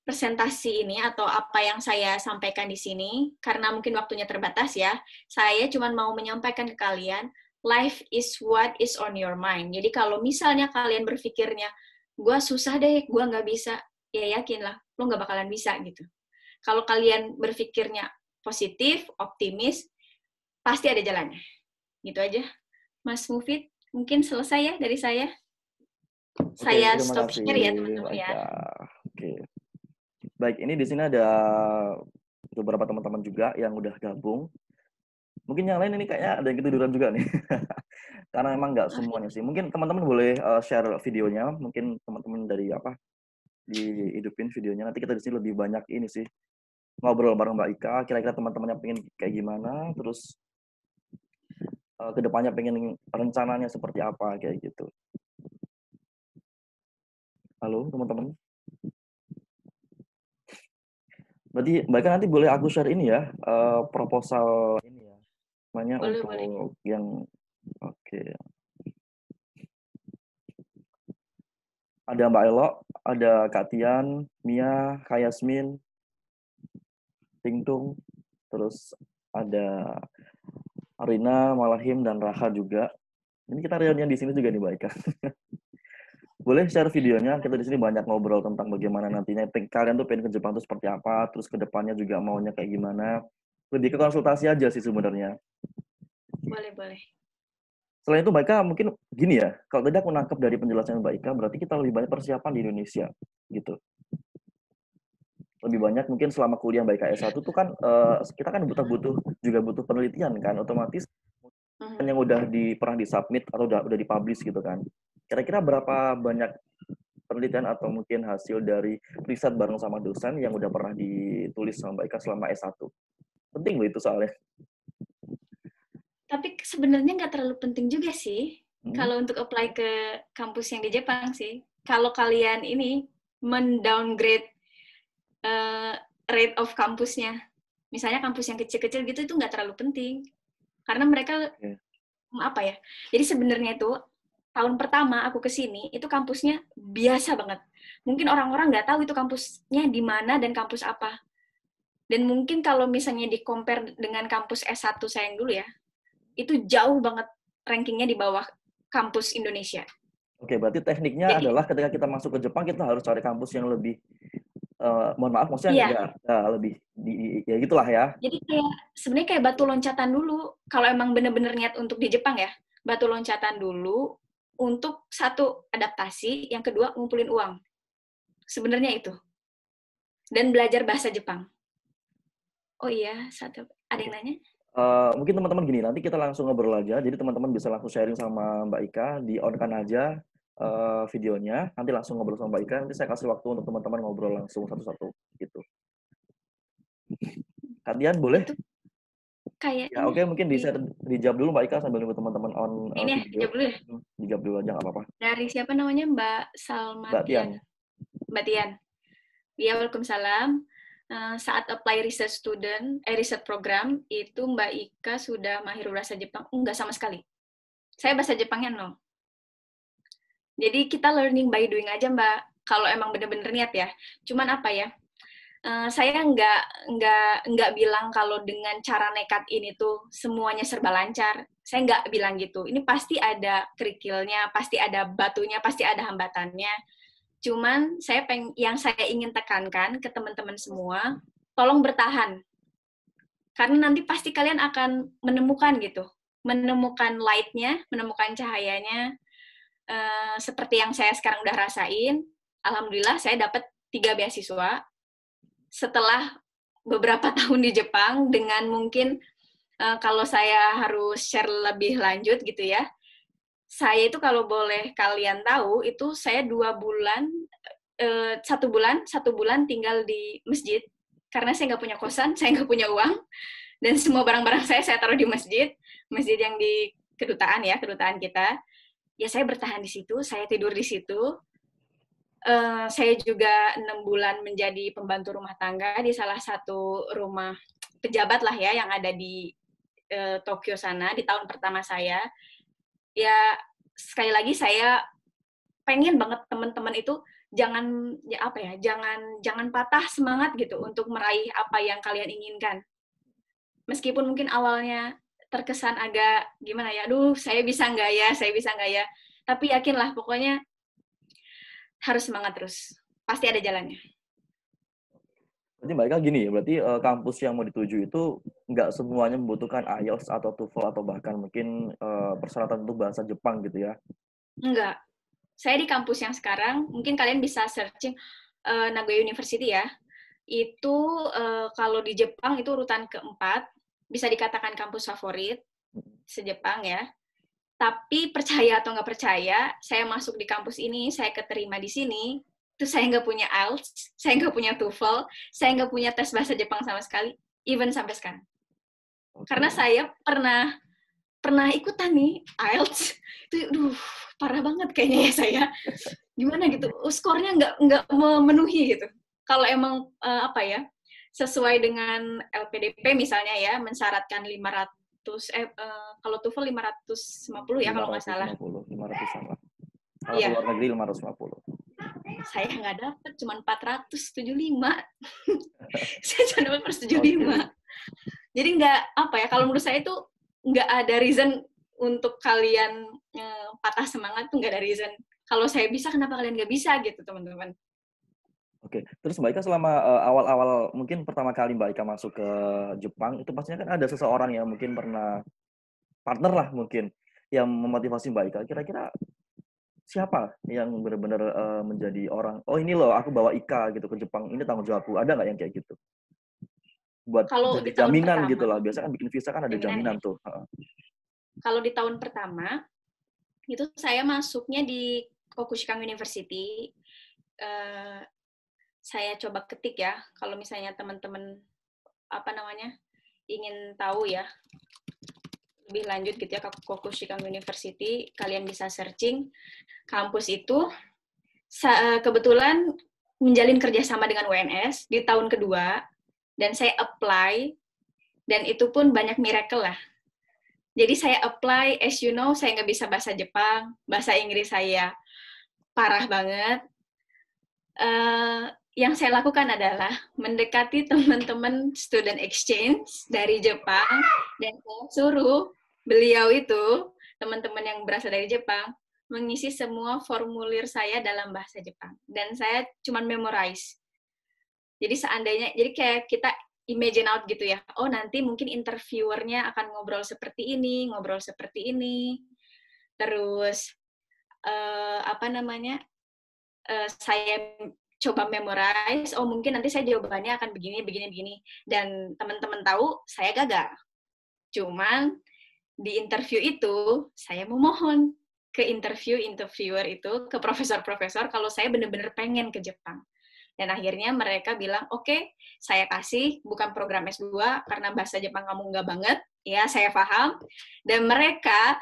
Speaker 2: presentasi ini atau apa yang saya sampaikan di sini, karena mungkin waktunya terbatas ya, saya cuma mau menyampaikan ke kalian, life is what is on your mind. Jadi kalau misalnya kalian berpikirnya, gue susah deh, gue nggak bisa, ya yakinlah, lo nggak bakalan bisa gitu. Kalau kalian berpikirnya positif, optimis, pasti ada jalannya. Gitu aja. Mas Mufid, mungkin selesai ya dari saya.
Speaker 1: Oke,
Speaker 2: Saya
Speaker 1: terima
Speaker 2: stop
Speaker 1: kasih,
Speaker 2: share ya teman-teman
Speaker 1: Mbak
Speaker 2: ya.
Speaker 1: Ika. Oke. Baik, ini di sini ada beberapa teman-teman juga yang udah gabung. Mungkin yang lain ini kayaknya ada yang ketiduran juga nih. Karena memang nggak
Speaker 2: Oke.
Speaker 1: semuanya sih. Mungkin teman-teman boleh share videonya. Mungkin teman-teman dari apa? dihidupin videonya. Nanti kita di sini lebih banyak ini sih, ngobrol bareng Mbak Ika, kira-kira teman-temannya pengen kayak gimana, terus ke depannya pengen rencananya seperti apa, kayak gitu. Halo teman-teman. Berarti Mbak Ika nanti boleh aku share ini ya, proposal ini ya, namanya
Speaker 2: Boleh, boleh.
Speaker 1: untuk yang oke. Ada Mbak Elok, ada Kak Tian, Mia, Kak Yasmin, Tingtung, terus ada Arina, Malahim, dan Raha juga. Ini kita reunian di sini juga nih Mbak Ika. Boleh share videonya, kita di sini banyak ngobrol tentang bagaimana nantinya kalian tuh pengen ke Jepang tuh seperti apa, terus ke depannya juga maunya kayak gimana. Lebih ke konsultasi aja sih sebenarnya.
Speaker 2: Boleh, boleh.
Speaker 1: Selain itu Mbak Ika mungkin gini ya, kalau tadi aku nangkep dari penjelasan Mbak Ika, berarti kita lebih banyak persiapan di Indonesia gitu. Lebih banyak mungkin selama kuliah Mbak Ika S1 tuh kan kita kan juga butuh penelitian kan, otomatis yang udah pernah disubmit atau udah dipublish gitu kan. Kira-kira berapa banyak penelitian atau mungkin hasil dari riset bareng sama dosen yang udah pernah ditulis sama Mbak Ika selama S1? Penting loh itu soalnya.
Speaker 2: Tapi sebenarnya nggak terlalu penting juga sih
Speaker 1: Hmm.
Speaker 2: kalau untuk apply ke kampus yang di Jepang sih. Kalau kalian ini mendowngrade rate of kampusnya, misalnya kampus yang kecil-kecil gitu, itu nggak terlalu penting. Karena mereka,
Speaker 1: Okay.
Speaker 2: apa ya, jadi sebenarnya itu, tahun pertama aku ke sini, itu kampusnya biasa banget. Mungkin orang-orang nggak tahu itu kampusnya di mana dan kampus apa. Dan mungkin kalau misalnya di-compare dengan kampus S1 saya yang dulu ya, itu jauh banget rankingnya di bawah kampus Indonesia.
Speaker 1: Oke, berarti tekniknya
Speaker 2: Jadi,
Speaker 1: adalah ketika kita masuk ke Jepang kita harus cari kampus yang lebih mohon maaf maksudnya
Speaker 2: iya,
Speaker 1: enggak lebih ya gitulah ya.
Speaker 2: jadi kayak sebenarnya kayak batu loncatan dulu. Kalau emang bener-bener niat untuk di Jepang ya, batu loncatan dulu untuk satu adaptasi, yang kedua ngumpulin uang. Sebenarnya itu. Dan belajar bahasa Jepang. Oh iya, satu. Ada
Speaker 1: Oke.
Speaker 2: yang nanya?
Speaker 1: Mungkin teman-teman gini, nanti kita langsung ngobrol aja. Jadi teman-teman bisa langsung sharing sama Mbak Ika, di on-kan aja videonya. Nanti langsung ngobrol sama Mbak Ika. Nanti saya kasih waktu untuk teman-teman ngobrol langsung satu-satu gitu. Kalian boleh?
Speaker 2: Itu
Speaker 1: Ya
Speaker 2: kayaknya
Speaker 1: oke, mungkin dijawab dulu Mbak Ika sambil nunggu teman-teman on
Speaker 2: ini ya,
Speaker 1: video.
Speaker 2: jawab dulu ya.
Speaker 1: Dijawab dulu aja nggak apa-apa.
Speaker 2: Dari siapa namanya? Mbak
Speaker 1: Mbak Tian.
Speaker 2: Salmatian. Mbak Tian. Ya, Waalaikumsalam. Saat apply research program, itu Mbak Ika sudah mahir bahasa Jepang? Enggak sama sekali. Saya bahasa Jepangnya nol. Jadi kita learning by doing aja, Mbak. Kalau emang bener-bener niat ya. Cuman apa ya, saya nggak bilang kalau dengan cara nekat ini tuh semuanya serba lancar. Saya nggak bilang gitu. Ini pasti ada kerikilnya, pasti ada batunya, pasti ada hambatannya. Cuman yang saya ingin tekankan ke teman-teman semua, tolong bertahan. Karena nanti pasti kalian akan menemukan gitu. Menemukan light-nya, menemukan cahayanya. Seperti yang saya sekarang udah rasain, alhamdulillah saya dapat 3 beasiswa setelah beberapa tahun di Jepang, dengan mungkin kalau saya harus share lebih lanjut gitu ya, saya itu kalau boleh kalian tahu, itu saya 2 bulan, 1 bulan tinggal di masjid, karena saya nggak punya kosan, saya nggak punya uang, dan semua barang-barang saya taruh di masjid yang di kedutaan ya, kedutaan kita. Ya saya bertahan di situ, saya tidur di situ. Saya juga 6 bulan menjadi pembantu rumah tangga di salah satu rumah pejabat lah ya, yang ada di Tokyo sana, di tahun pertama saya. Ya, sekali lagi saya pengen banget teman-teman itu jangan jangan patah semangat gitu untuk meraih apa yang kalian inginkan. Meskipun mungkin awalnya terkesan agak gimana ya, aduh saya bisa nggak ya, tapi yakinlah pokoknya harus semangat terus, pasti ada jalannya.
Speaker 1: Berarti Mbak Ika gini ya, berarti kampus yang mau dituju itu nggak semuanya membutuhkan IELTS atau TOEFL atau bahkan mungkin persyaratan untuk bahasa Jepang gitu ya?
Speaker 2: Enggak, saya di kampus yang sekarang, mungkin kalian bisa searching Nagoya University ya, itu kalau di Jepang itu urutan keempat, bisa dikatakan kampus favorit se-Jepang ya. Tapi percaya atau nggak percaya, saya masuk di kampus ini, saya keterima di sini, Terus saya nggak punya IELTS, saya nggak punya TOEFL, saya nggak punya tes bahasa Jepang sama sekali, even sampai sekarang. Karena
Speaker 1: Oke.
Speaker 2: saya pernah ikutan nih IELTS, itu parah banget kayaknya ya saya. Gimana gitu, skornya nggak memenuhi gitu. Kalau emang apa ya, sesuai dengan LPDP misalnya ya, mensyaratkan 500, kalau TOEFL 550 ya kalau nggak salah.
Speaker 1: 500 sama. Kalau ke
Speaker 2: Iya,
Speaker 1: luar negeri 550.
Speaker 2: saya nggak dapet, cuma 475. Saya cuma dapat per 75.
Speaker 1: Oke.
Speaker 2: Jadi nggak, apa ya, kalau menurut saya itu nggak ada reason untuk kalian patah semangat tuh, nggak ada reason. Kalau saya bisa, kenapa kalian nggak bisa gitu, teman-teman?
Speaker 1: Oke. Terus Mbak Ika selama awal-awal mungkin pertama kali Mbak Ika masuk ke Jepang itu pastinya kan ada seseorang yang mungkin pernah partner lah mungkin yang memotivasi Mbak Ika. Kira-kira siapa yang benar-benar menjadi orang, oh ini loh aku bawa Ika gitu ke Jepang, ini tanggung jawabku. Ada nggak yang kayak gitu? Buat
Speaker 2: Kalau
Speaker 1: jadi
Speaker 2: di tahun
Speaker 1: jaminan gitu
Speaker 2: pertama,
Speaker 1: lah. Biasanya kan bikin visa kan ada
Speaker 2: jaminan ya.
Speaker 1: jaminan tuh. Heeh.
Speaker 2: Kalau di tahun pertama, itu saya masuknya di Kokushikang University. Eh, saya coba ketik ya, kalau misalnya teman-teman apa namanya ingin tahu ya lebih lanjut gitu ya, ke Kokushikang University, kalian bisa searching kampus itu. Kebetulan menjalin kerjasama dengan WNS di tahun kedua, dan saya apply, dan itu pun banyak miracle lah. Jadi saya apply, as you know, saya nggak bisa bahasa Jepang, bahasa Inggris saya parah banget. Yang saya lakukan adalah mendekati teman-teman student exchange dari Jepang, dan saya suruh beliau itu, teman-teman yang berasal dari Jepang, mengisi semua formulir saya dalam bahasa Jepang. Dan saya cuma memorize. Jadi seandainya, jadi kayak kita imagine out gitu ya, oh nanti mungkin interviewernya akan ngobrol seperti ini, terus apa namanya, saya coba memorize, oh mungkin nanti saya jawabannya akan begini, begini, begini. Dan teman-teman tahu, saya gagal. Cuman di interview itu, saya memohon ke interviewer itu, ke profesor-profesor, kalau saya benar-benar pengen ke Jepang. Dan akhirnya mereka bilang, oke, saya kasih, bukan program S2, karena bahasa Jepang kamu nggak banget, ya saya paham. Dan mereka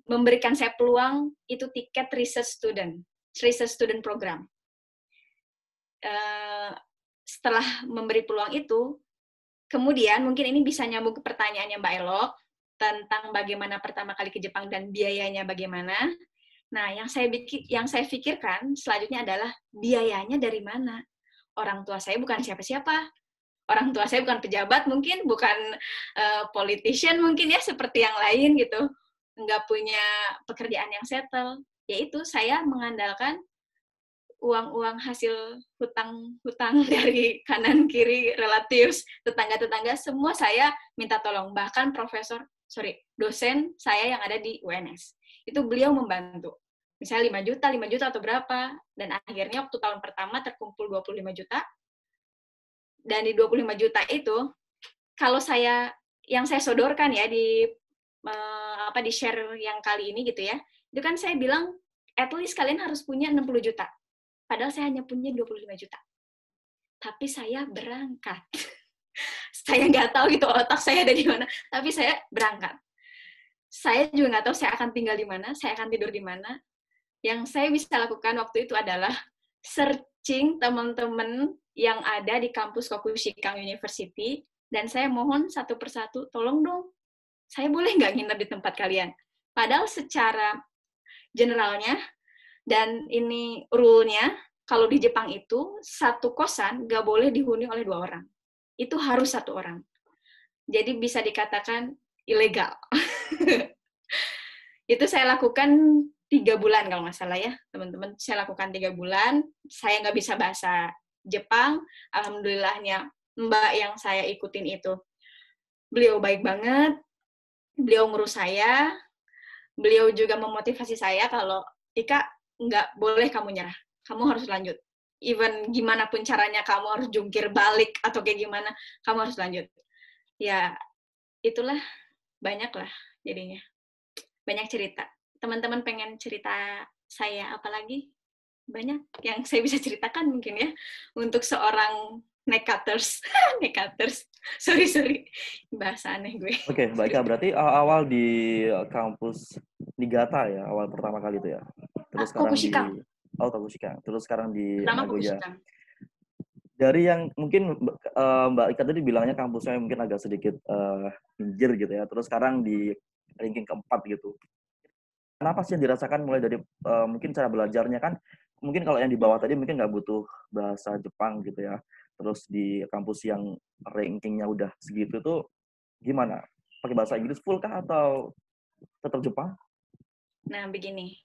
Speaker 2: memberikan saya peluang, itu tiket research student program. Setelah memberi peluang itu, kemudian mungkin ini bisa nyambung ke pertanyaannya Mbak Elok, tentang bagaimana pertama kali ke Jepang dan biayanya bagaimana. Nah, yang saya pikirkan selanjutnya adalah biayanya dari mana? Orang tua saya bukan siapa-siapa. Orang tua saya bukan pejabat mungkin, bukan politician mungkin ya, seperti yang lain gitu. Nggak punya pekerjaan yang settle. Yaitu saya mengandalkan uang-uang hasil hutang-hutang dari kanan kiri, relatif, tetangga-tetangga, semua saya minta tolong. Bahkan dosen saya yang ada di UNS. Itu beliau membantu. Misalnya 5 juta atau berapa. Dan akhirnya waktu tahun pertama terkumpul 25 juta. Dan di 25 juta itu, kalau yang saya sodorkan ya di share yang kali ini gitu ya, itu kan saya bilang, at least kalian harus punya 60 juta. Padahal saya hanya punya 25 juta. Tapi saya berangkat. Saya nggak tahu gitu otak saya ada di mana, tapi saya berangkat. Saya juga nggak tahu saya akan tinggal di mana, saya akan tidur di mana. Yang saya bisa lakukan waktu itu adalah searching teman-teman yang ada di kampus Kokushikang University, dan saya mohon satu persatu, tolong dong, saya boleh nggak nginep di tempat kalian? Padahal secara generalnya, dan ini rule-nya, kalau di Jepang itu, satu kosan nggak boleh dihuni oleh 2 orang. Itu harus 1 orang. Jadi bisa dikatakan ilegal. Itu saya lakukan 3 bulan kalau nggak salah ya, teman-teman. Saya lakukan 3 bulan, saya nggak bisa bahasa Jepang, alhamdulillahnya Mbak yang saya ikutin itu, beliau baik banget, beliau ngurus saya, beliau juga memotivasi saya kalau, Ika, nggak boleh kamu nyerah, kamu harus lanjut. Even gimana pun caranya, kamu harus jungkir balik atau kayak gimana, kamu harus lanjut. Ya, itulah, banyak lah jadinya. Banyak cerita. Teman-teman pengen cerita saya apa lagi? banyak yang saya bisa ceritakan mungkin ya untuk seorang nekaters. Nekaters, sorry bahasa aneh gue.
Speaker 1: Oke, Mbak Ika, berarti awal di kampus Niigata ya, awal pertama kali itu ya. Terus sekarang
Speaker 2: Kokushikang,
Speaker 1: di Tokushika, terus sekarang di
Speaker 2: pertama
Speaker 1: Nagoya.
Speaker 2: Kokushikang.
Speaker 1: Dari yang mungkin Mbak Ika tadi bilangnya kampusnya mungkin agak sedikit pinggir gitu ya. Terus sekarang di ranking keempat gitu. Kenapa sih yang dirasakan mulai dari mungkin cara belajarnya kan? Mungkin kalau yang di bawah tadi mungkin nggak butuh bahasa Jepang gitu ya. Terus di kampus yang rankingnya udah segitu tuh gimana? Pakai bahasa Inggris full kah atau tetap Jepang?
Speaker 2: Nah, begini.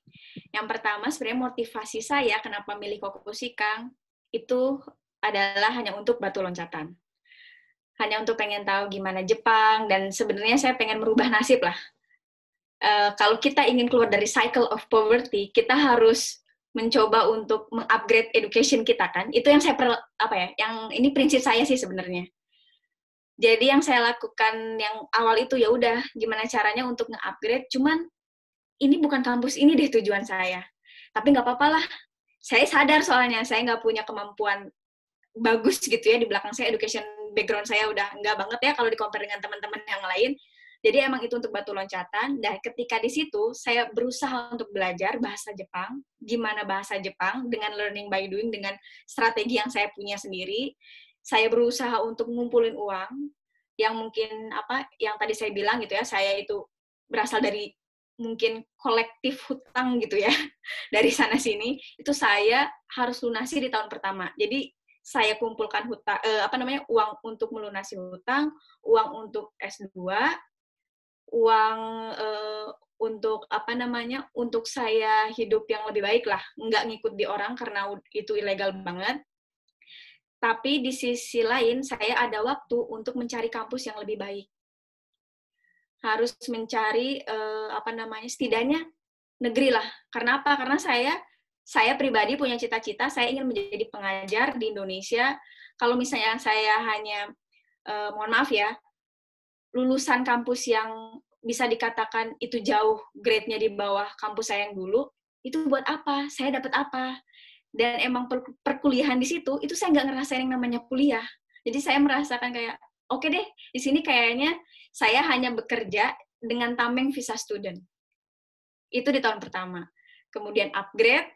Speaker 2: Yang pertama, sebenarnya motivasi saya kenapa milih Kokushikang itu adalah hanya untuk batu loncatan. Hanya untuk pengen tahu gimana Jepang, dan sebenarnya saya pengen merubah nasib lah. Kalau kita ingin keluar dari cycle of poverty, kita harus mencoba untuk mengupgrade education kita kan. Itu yang saya yang ini prinsip saya sih sebenarnya. Jadi yang saya lakukan yang awal itu ya udah gimana caranya untuk nge-upgrade, cuman ini bukan kampus ini deh tujuan saya. Tapi nggak apa-apa lah. Saya sadar soalnya saya nggak punya kemampuan bagus gitu ya di belakang saya, education background saya udah nggak banget ya kalau di-compare dengan teman-teman yang lain. Jadi emang itu untuk batu loncatan, dan ketika di situ saya berusaha untuk belajar bahasa Jepang, gimana bahasa Jepang dengan learning by doing, dengan strategi yang saya punya sendiri. Saya berusaha untuk ngumpulin uang yang mungkin yang tadi saya bilang gitu ya, saya itu berasal dari mungkin kolektif hutang gitu ya, dari sana sini, itu saya harus lunasi di tahun pertama. Jadi saya kumpulkan uang untuk melunasi hutang, uang untuk S2, uang untuk untuk saya hidup yang lebih baik lah, nggak ngikut di orang karena itu ilegal banget. Tapi di sisi lain saya ada waktu untuk mencari kampus yang lebih baik. Harus mencari setidaknya negeri lah. Karena apa? Karena saya pribadi punya cita-cita, saya ingin menjadi pengajar di Indonesia. Kalau misalnya saya hanya mohon maaf ya, lulusan kampus yang bisa dikatakan itu jauh grade-nya di bawah kampus saya yang dulu, itu buat apa? Saya dapat apa? Dan emang perkuliahan di situ, itu saya nggak ngerasain yang namanya kuliah. Jadi saya merasakan kayak, oke deh, di sini kayaknya saya hanya bekerja dengan tameng visa student. Itu di tahun pertama. Kemudian upgrade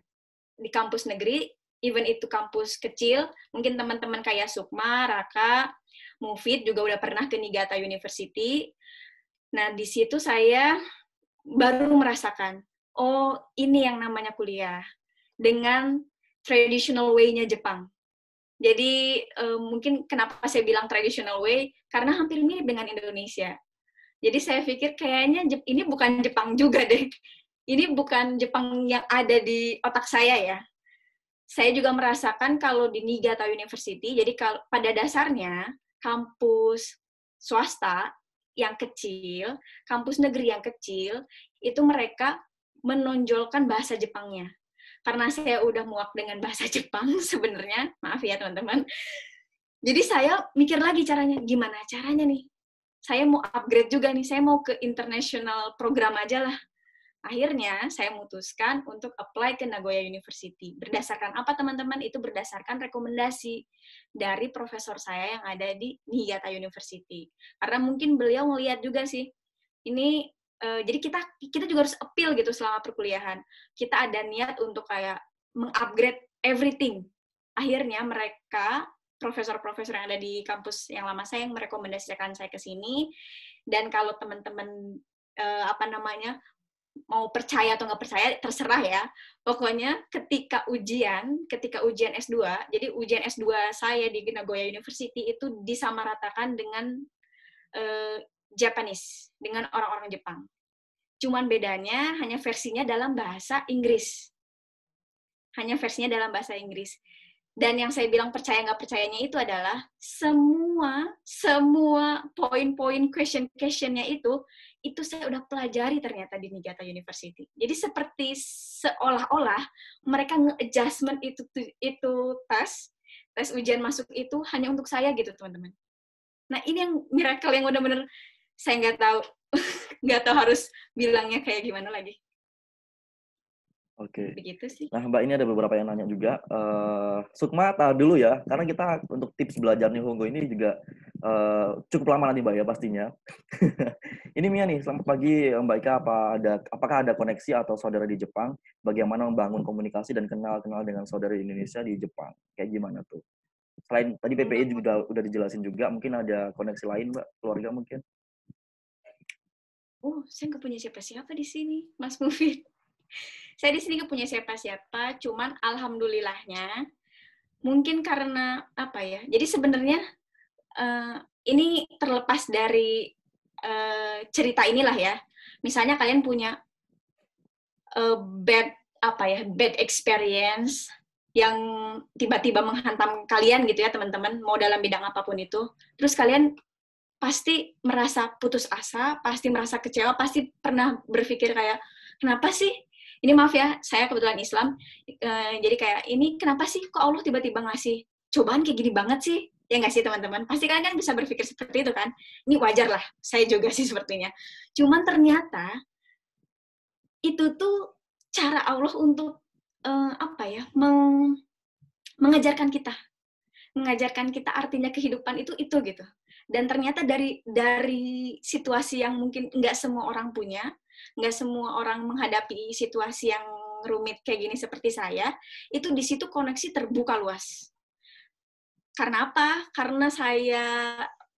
Speaker 2: di kampus negeri, even itu kampus kecil, mungkin teman-teman kayak Sukma, Raka, Mufid juga udah pernah ke Niigata University. Nah, di situ saya baru merasakan, oh ini yang namanya kuliah. Dengan traditional way-nya Jepang. Jadi mungkin kenapa saya bilang traditional way, karena hampir mirip dengan Indonesia. Jadi saya pikir kayaknya ini bukan Jepang juga deh. Ini bukan Jepang yang ada di otak saya ya. Saya juga merasakan kalau di Niigata University, jadi pada dasarnya kampus swasta yang kecil, kampus negeri yang kecil, itu mereka menonjolkan bahasa Jepangnya. Karena saya udah muak dengan bahasa Jepang sebenarnya, maaf ya teman-teman. Jadi saya mikir lagi gimana caranya nih. Saya mau upgrade juga nih, saya mau ke international program aja lah. Akhirnya saya memutuskan untuk apply ke Nagoya University. Berdasarkan apa teman-teman? Itu berdasarkan rekomendasi dari profesor saya yang ada di Niigata University. Karena mungkin beliau ngelihat juga sih, ini jadi kita juga harus appeal gitu selama perkuliahan. Kita ada niat untuk kayak mengupgrade everything. Akhirnya mereka profesor-profesor yang ada di kampus yang lama saya yang merekomendasikan saya ke sini. Dan kalau teman-teman mau percaya atau nggak percaya terserah ya. Pokoknya ketika ujian S2, jadi ujian S2 saya di Nagoya University itu disamaratakan dengan Japanese, dengan orang-orang Jepang. Cuman bedanya hanya versinya dalam bahasa Inggris. Hanya versinya dalam bahasa Inggris. Dan yang saya bilang percaya nggak percayanya itu adalah semua poin-poin question-questionnya itu saya udah pelajari ternyata di Niigata University. Jadi seperti seolah-olah mereka nge-adjustment itu tes ujian masuk itu hanya untuk saya gitu teman-teman. Nah ini yang miracle yang benar-benar saya nggak tahu harus bilangnya kayak gimana lagi.
Speaker 1: Oke.
Speaker 2: Begitu sih.
Speaker 1: Nah, Mbak, ini ada beberapa yang nanya juga. Sukma, tahan dulu ya, karena kita untuk tips belajar Nihongo ini juga cukup lama nanti, Mbak, ya pastinya. Ini Mia nih, selamat pagi Mbak Ika. Apakah ada koneksi atau saudara di Jepang? Bagaimana membangun komunikasi dan kenal-kenal dengan saudara di Indonesia di Jepang? Kayak gimana tuh? Selain tadi PPI juga udah dijelasin juga, mungkin ada koneksi lain, Mbak, keluarga mungkin?
Speaker 2: Saya nggak punya siapa-siapa di sini, Mas Mufid. Saya di sini nggak punya siapa-siapa, cuman alhamdulillahnya, mungkin karena apa ya, jadi sebenarnya ini terlepas dari cerita inilah ya. Misalnya kalian punya bad experience yang tiba-tiba menghantam kalian gitu ya teman-teman, mau dalam bidang apapun itu. Terus kalian pasti merasa putus asa, pasti merasa kecewa, pasti pernah berpikir kayak, kenapa sih? Ini maaf ya, saya kebetulan Islam, jadi kayak, ini kenapa sih kok Allah tiba-tiba ngasih cobaan kayak gini banget sih? Ya nggak sih teman-teman? Pasti kalian kan bisa berpikir seperti itu kan? Ini wajar lah, saya juga sih sepertinya. Cuman ternyata, itu tuh cara Allah untuk, mengajarkan kita. Mengajarkan kita artinya kehidupan itu gitu. Dan ternyata dari situasi yang mungkin nggak semua orang punya, nggak semua orang menghadapi situasi yang rumit kayak gini seperti saya, itu di situ koneksi terbuka luas. Karena apa? Karena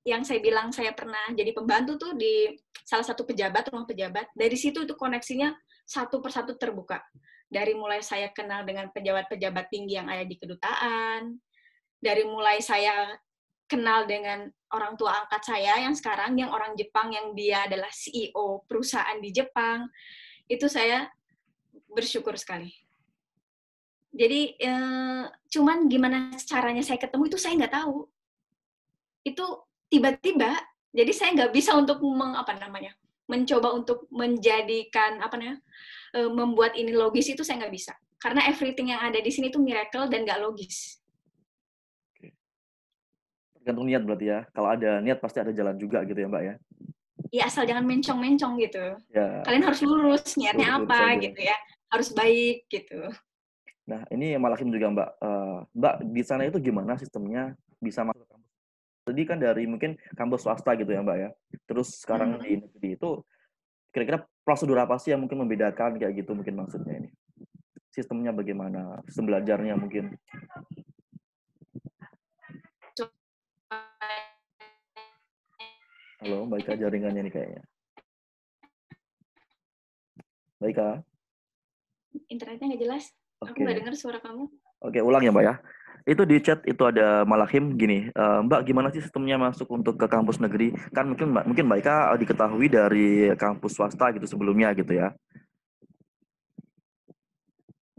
Speaker 2: yang saya bilang saya pernah jadi pembantu tuh di salah satu rumah pejabat, dari situ itu koneksinya satu persatu terbuka. Dari mulai saya kenal dengan pejabat-pejabat tinggi yang ada di kedutaan, dari mulai saya kenal dengan orang tua angkat saya yang sekarang, yang orang Jepang, yang dia adalah CEO perusahaan di Jepang, itu saya bersyukur sekali. Jadi, cuman gimana caranya saya ketemu itu saya nggak tahu. Itu tiba-tiba, jadi saya nggak bisa untuk mencoba untuk menjadikan, membuat ini logis itu saya nggak bisa. Karena everything yang ada di sini itu miracle dan nggak logis.
Speaker 1: Tergantung niat berarti ya. Kalau ada niat pasti ada jalan juga gitu ya, Mbak ya.
Speaker 2: Ya asal jangan mencong-mencong gitu.
Speaker 1: Ya,
Speaker 2: Kalian harus lurus, niatnya
Speaker 1: lurus-lurus
Speaker 2: apa
Speaker 1: aja.
Speaker 2: gitu ya. Harus baik gitu.
Speaker 1: Nah, ini Malakim juga, Mbak. Mbak, di sana itu gimana sistemnya bisa masuk ke kampus? Tadi kan dari mungkin kampus swasta gitu ya, Mbak ya. Terus sekarang di negeri itu, kira-kira prosedur apa sih yang mungkin membedakan kayak gitu mungkin maksudnya ini? Sistemnya bagaimana? Sistem belajarnya mungkin. Halo, Mbak Ika, jaringannya nih kayaknya. Mbak Ika?
Speaker 2: Internetnya nggak jelas. Aku nggak
Speaker 1: Oke.
Speaker 2: dengar suara kamu.
Speaker 1: Oke, ulang ya, Mbak ya. Itu di chat itu ada Malahim gini, Mbak gimana sih sistemnya masuk untuk ke kampus negeri? Kan mungkin Mbak Ika diketahui dari kampus swasta gitu sebelumnya gitu ya.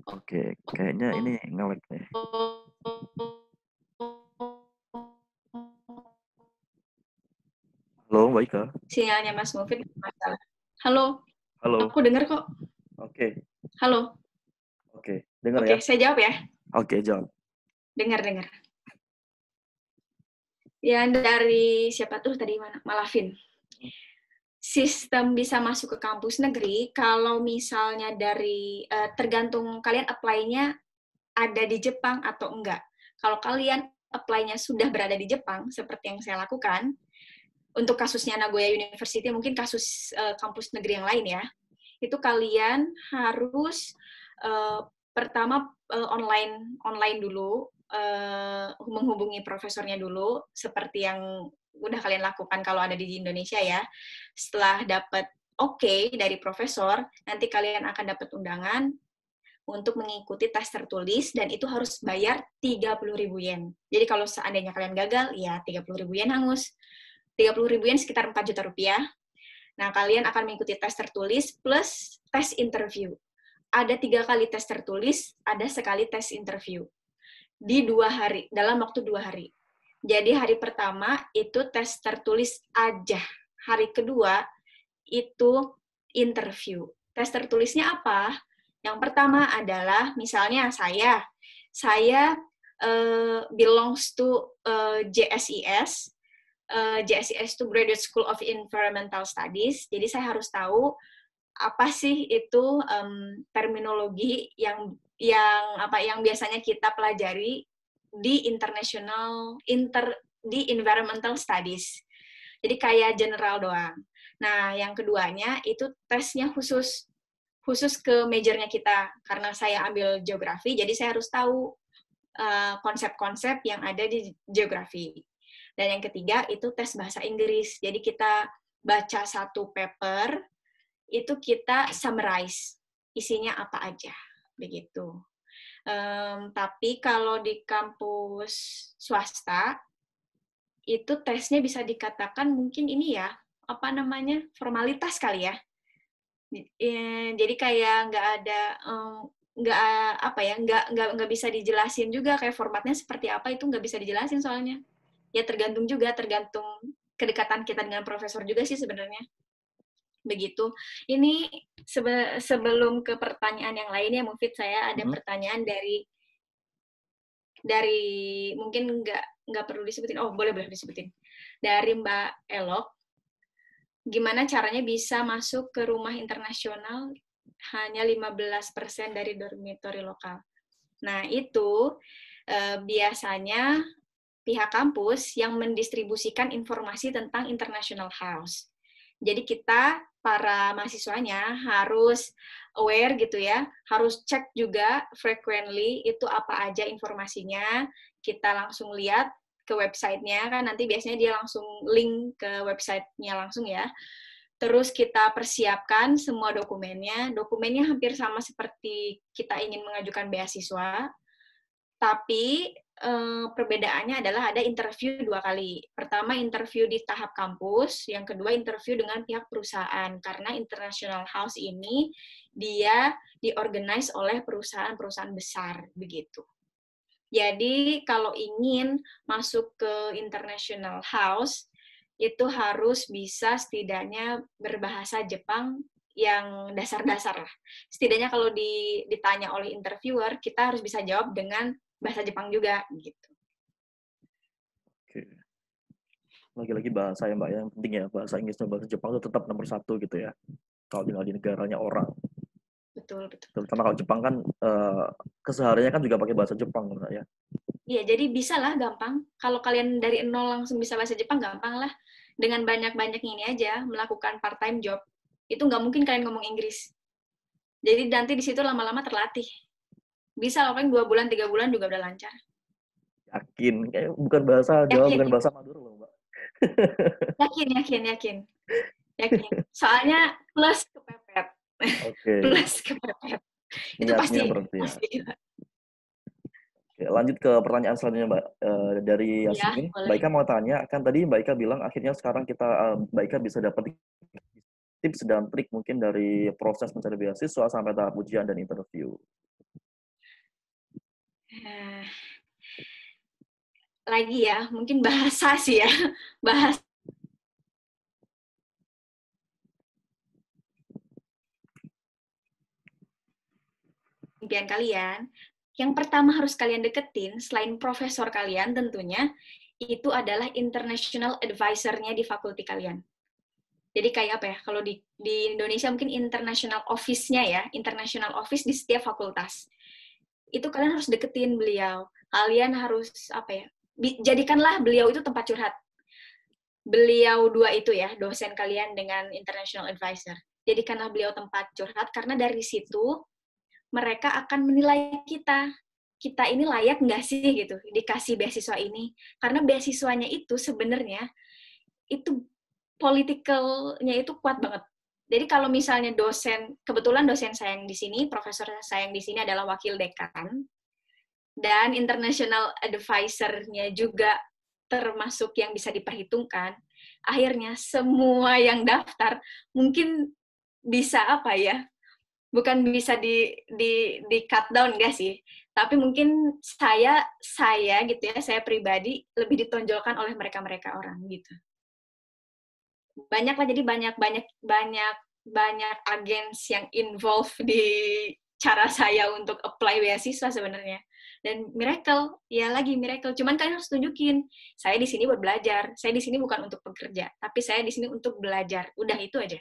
Speaker 1: Oke, kayaknya ini nge-lag nih. Halo, Mbak Ika.
Speaker 2: Sinyalnya Mas Mufid masalah. Halo,
Speaker 1: Halo.
Speaker 2: aku dengar kok.
Speaker 1: Oke.
Speaker 2: Halo.
Speaker 1: Oke, dengar ya?
Speaker 2: Oke, saya jawab ya.
Speaker 1: Oke, jawab.
Speaker 2: Dengar. Ya, dari siapa tuh tadi mana? Malafin. Sistem bisa masuk ke kampus negeri, kalau misalnya dari, tergantung kalian apply-nya ada di Jepang atau enggak. Kalau kalian apply-nya sudah berada di Jepang, seperti yang saya lakukan, untuk kasusnya Nagoya University, mungkin kasus kampus negeri yang lain ya, itu kalian harus pertama online dulu, menghubungi profesornya dulu, seperti yang udah kalian lakukan kalau ada di Indonesia ya. Setelah dapat oke dari profesor, nanti kalian akan dapat undangan untuk mengikuti tes tertulis, dan itu harus bayar 30.000 yen. Jadi kalau seandainya kalian gagal, ya 30.000 yen hangus. 30.000 yen sekitar 4 juta rupiah. Nah, kalian akan mengikuti tes tertulis plus tes interview. Ada 3 kali tes tertulis, ada sekali tes interview. Di 2 hari, dalam waktu 2 hari. Jadi hari pertama itu tes tertulis aja. Hari kedua itu interview. Tes tertulisnya apa? Yang pertama adalah, misalnya saya belongs to JSIS. JSIS itu Graduate School of Environmental Studies. Jadi saya harus tahu apa sih itu terminologi yang biasanya kita pelajari di di environmental studies. Jadi kayak general doang. Nah, yang keduanya itu tesnya khusus ke majornya kita. Karena saya ambil geografi, jadi saya harus tahu konsep-konsep yang ada di geografi. Dan yang ketiga itu tes bahasa Inggris. Jadi kita baca satu paper, itu kita summarize isinya apa aja, begitu. Tapi kalau di kampus swasta itu tesnya bisa dikatakan mungkin ini ya, apa namanya, formalitas kali ya. Jadi kayak nggak bisa dijelasin juga kayak formatnya seperti apa, itu nggak bisa dijelasin soalnya. Ya tergantung kedekatan kita dengan profesor juga sih sebenarnya. Begitu. Ini sebelum ke pertanyaan yang lainnya, Mufid, saya ada pertanyaan dari mungkin nggak perlu disebutin. Oh, boleh disebutin. Dari Mbak Elok, gimana caranya bisa masuk ke rumah internasional hanya 15% dari dormitory lokal? Nah, itu biasanya pihak kampus yang mendistribusikan informasi tentang International House. Jadi kita, para mahasiswanya, harus aware gitu ya, harus cek juga frequently itu apa aja informasinya, kita langsung lihat ke website-nya, kan nanti biasanya dia langsung link ke website-nya langsung ya. Terus kita persiapkan semua dokumennya hampir sama seperti kita ingin mengajukan beasiswa, tapi perbedaannya adalah ada interview 2 kali. Pertama, interview di tahap kampus, yang kedua interview dengan pihak perusahaan, karena International House ini dia diorganize oleh perusahaan-perusahaan besar, begitu. Jadi, kalau ingin masuk ke International House, itu harus bisa setidaknya berbahasa Jepang yang dasar-dasar lah. Setidaknya kalau ditanya oleh interviewer, kita harus bisa jawab dengan bahasa Jepang juga gitu.
Speaker 1: Oke. Lagi-lagi bahasa ya Mbak, yang penting ya bahasa Inggris dan bahasa Jepang itu tetap nomor 1 gitu ya. Kalau tinggal di negaranya orang.
Speaker 2: Betul.
Speaker 1: Karena kalau Jepang kan kesehariannya kan juga pakai bahasa Jepang ya.
Speaker 2: Iya, jadi bisa lah gampang. Kalau kalian dari nol langsung bisa bahasa Jepang, gampang lah. Dengan banyak-banyak ini aja, melakukan part-time job. Itu nggak mungkin kalian ngomong Inggris. Jadi nanti di situ lama-lama terlatih. Bisa lah, paling 2 bulan, 3 bulan juga udah lancar.
Speaker 1: Yakin, kayak bukan bahasa Jawa,
Speaker 2: Yakin,
Speaker 1: bukan bahasa Madura loh Mbak.
Speaker 2: yakin. Soalnya plus kepepet.
Speaker 1: Oke.
Speaker 2: Plus kepepet. Itu
Speaker 1: Niatnya
Speaker 2: pasti.
Speaker 1: berarti ya.
Speaker 2: Pasti.
Speaker 1: Oke, lanjut ke pertanyaan selanjutnya Mbak. Dari
Speaker 2: Ya,
Speaker 1: Yasmin, Mbak
Speaker 2: boleh.
Speaker 1: Ika mau tanya, kan tadi Mbak Ika bilang akhirnya sekarang Mbak Ika bisa dapat tips dan trik mungkin dari proses mencari beasiswa sampai tahap ujian dan interview.
Speaker 2: Lagi ya, mungkin bahasa sih ya. Bahasa impian kalian. Yang pertama harus kalian deketin, selain profesor kalian tentunya, itu adalah international advisor-nya di fakulti kalian. Jadi kayak apa ya, kalau di Indonesia mungkin international office-nya ya, international office di setiap fakultas. Itu kalian harus deketin beliau. Kalian harus, apa ya, jadikanlah beliau itu tempat curhat. Beliau 2 itu ya, dosen kalian dengan international advisor. Jadikanlah beliau tempat curhat, karena dari situ mereka akan menilai kita ini layak nggak sih gitu dikasih beasiswa ini, karena beasiswanya itu sebenarnya itu politikalnya itu kuat banget. Jadi kalau misalnya kebetulan dosen saya yang di sini, profesor saya yang di sini adalah wakil dekan, dan international advisor-nya juga termasuk yang bisa diperhitungkan, akhirnya semua yang daftar mungkin bisa apa ya, bukan bisa di cut down enggak sih, tapi mungkin saya gitu ya, saya pribadi lebih ditonjolkan oleh mereka orang gitu. Banyak lah, jadi banyak agens yang involve di cara saya untuk apply beasiswa sebenarnya. Dan miracle, cuman kalian harus tunjukin, saya di sini buat belajar, saya di sini bukan untuk bekerja, tapi saya di sini untuk belajar. Udah itu aja.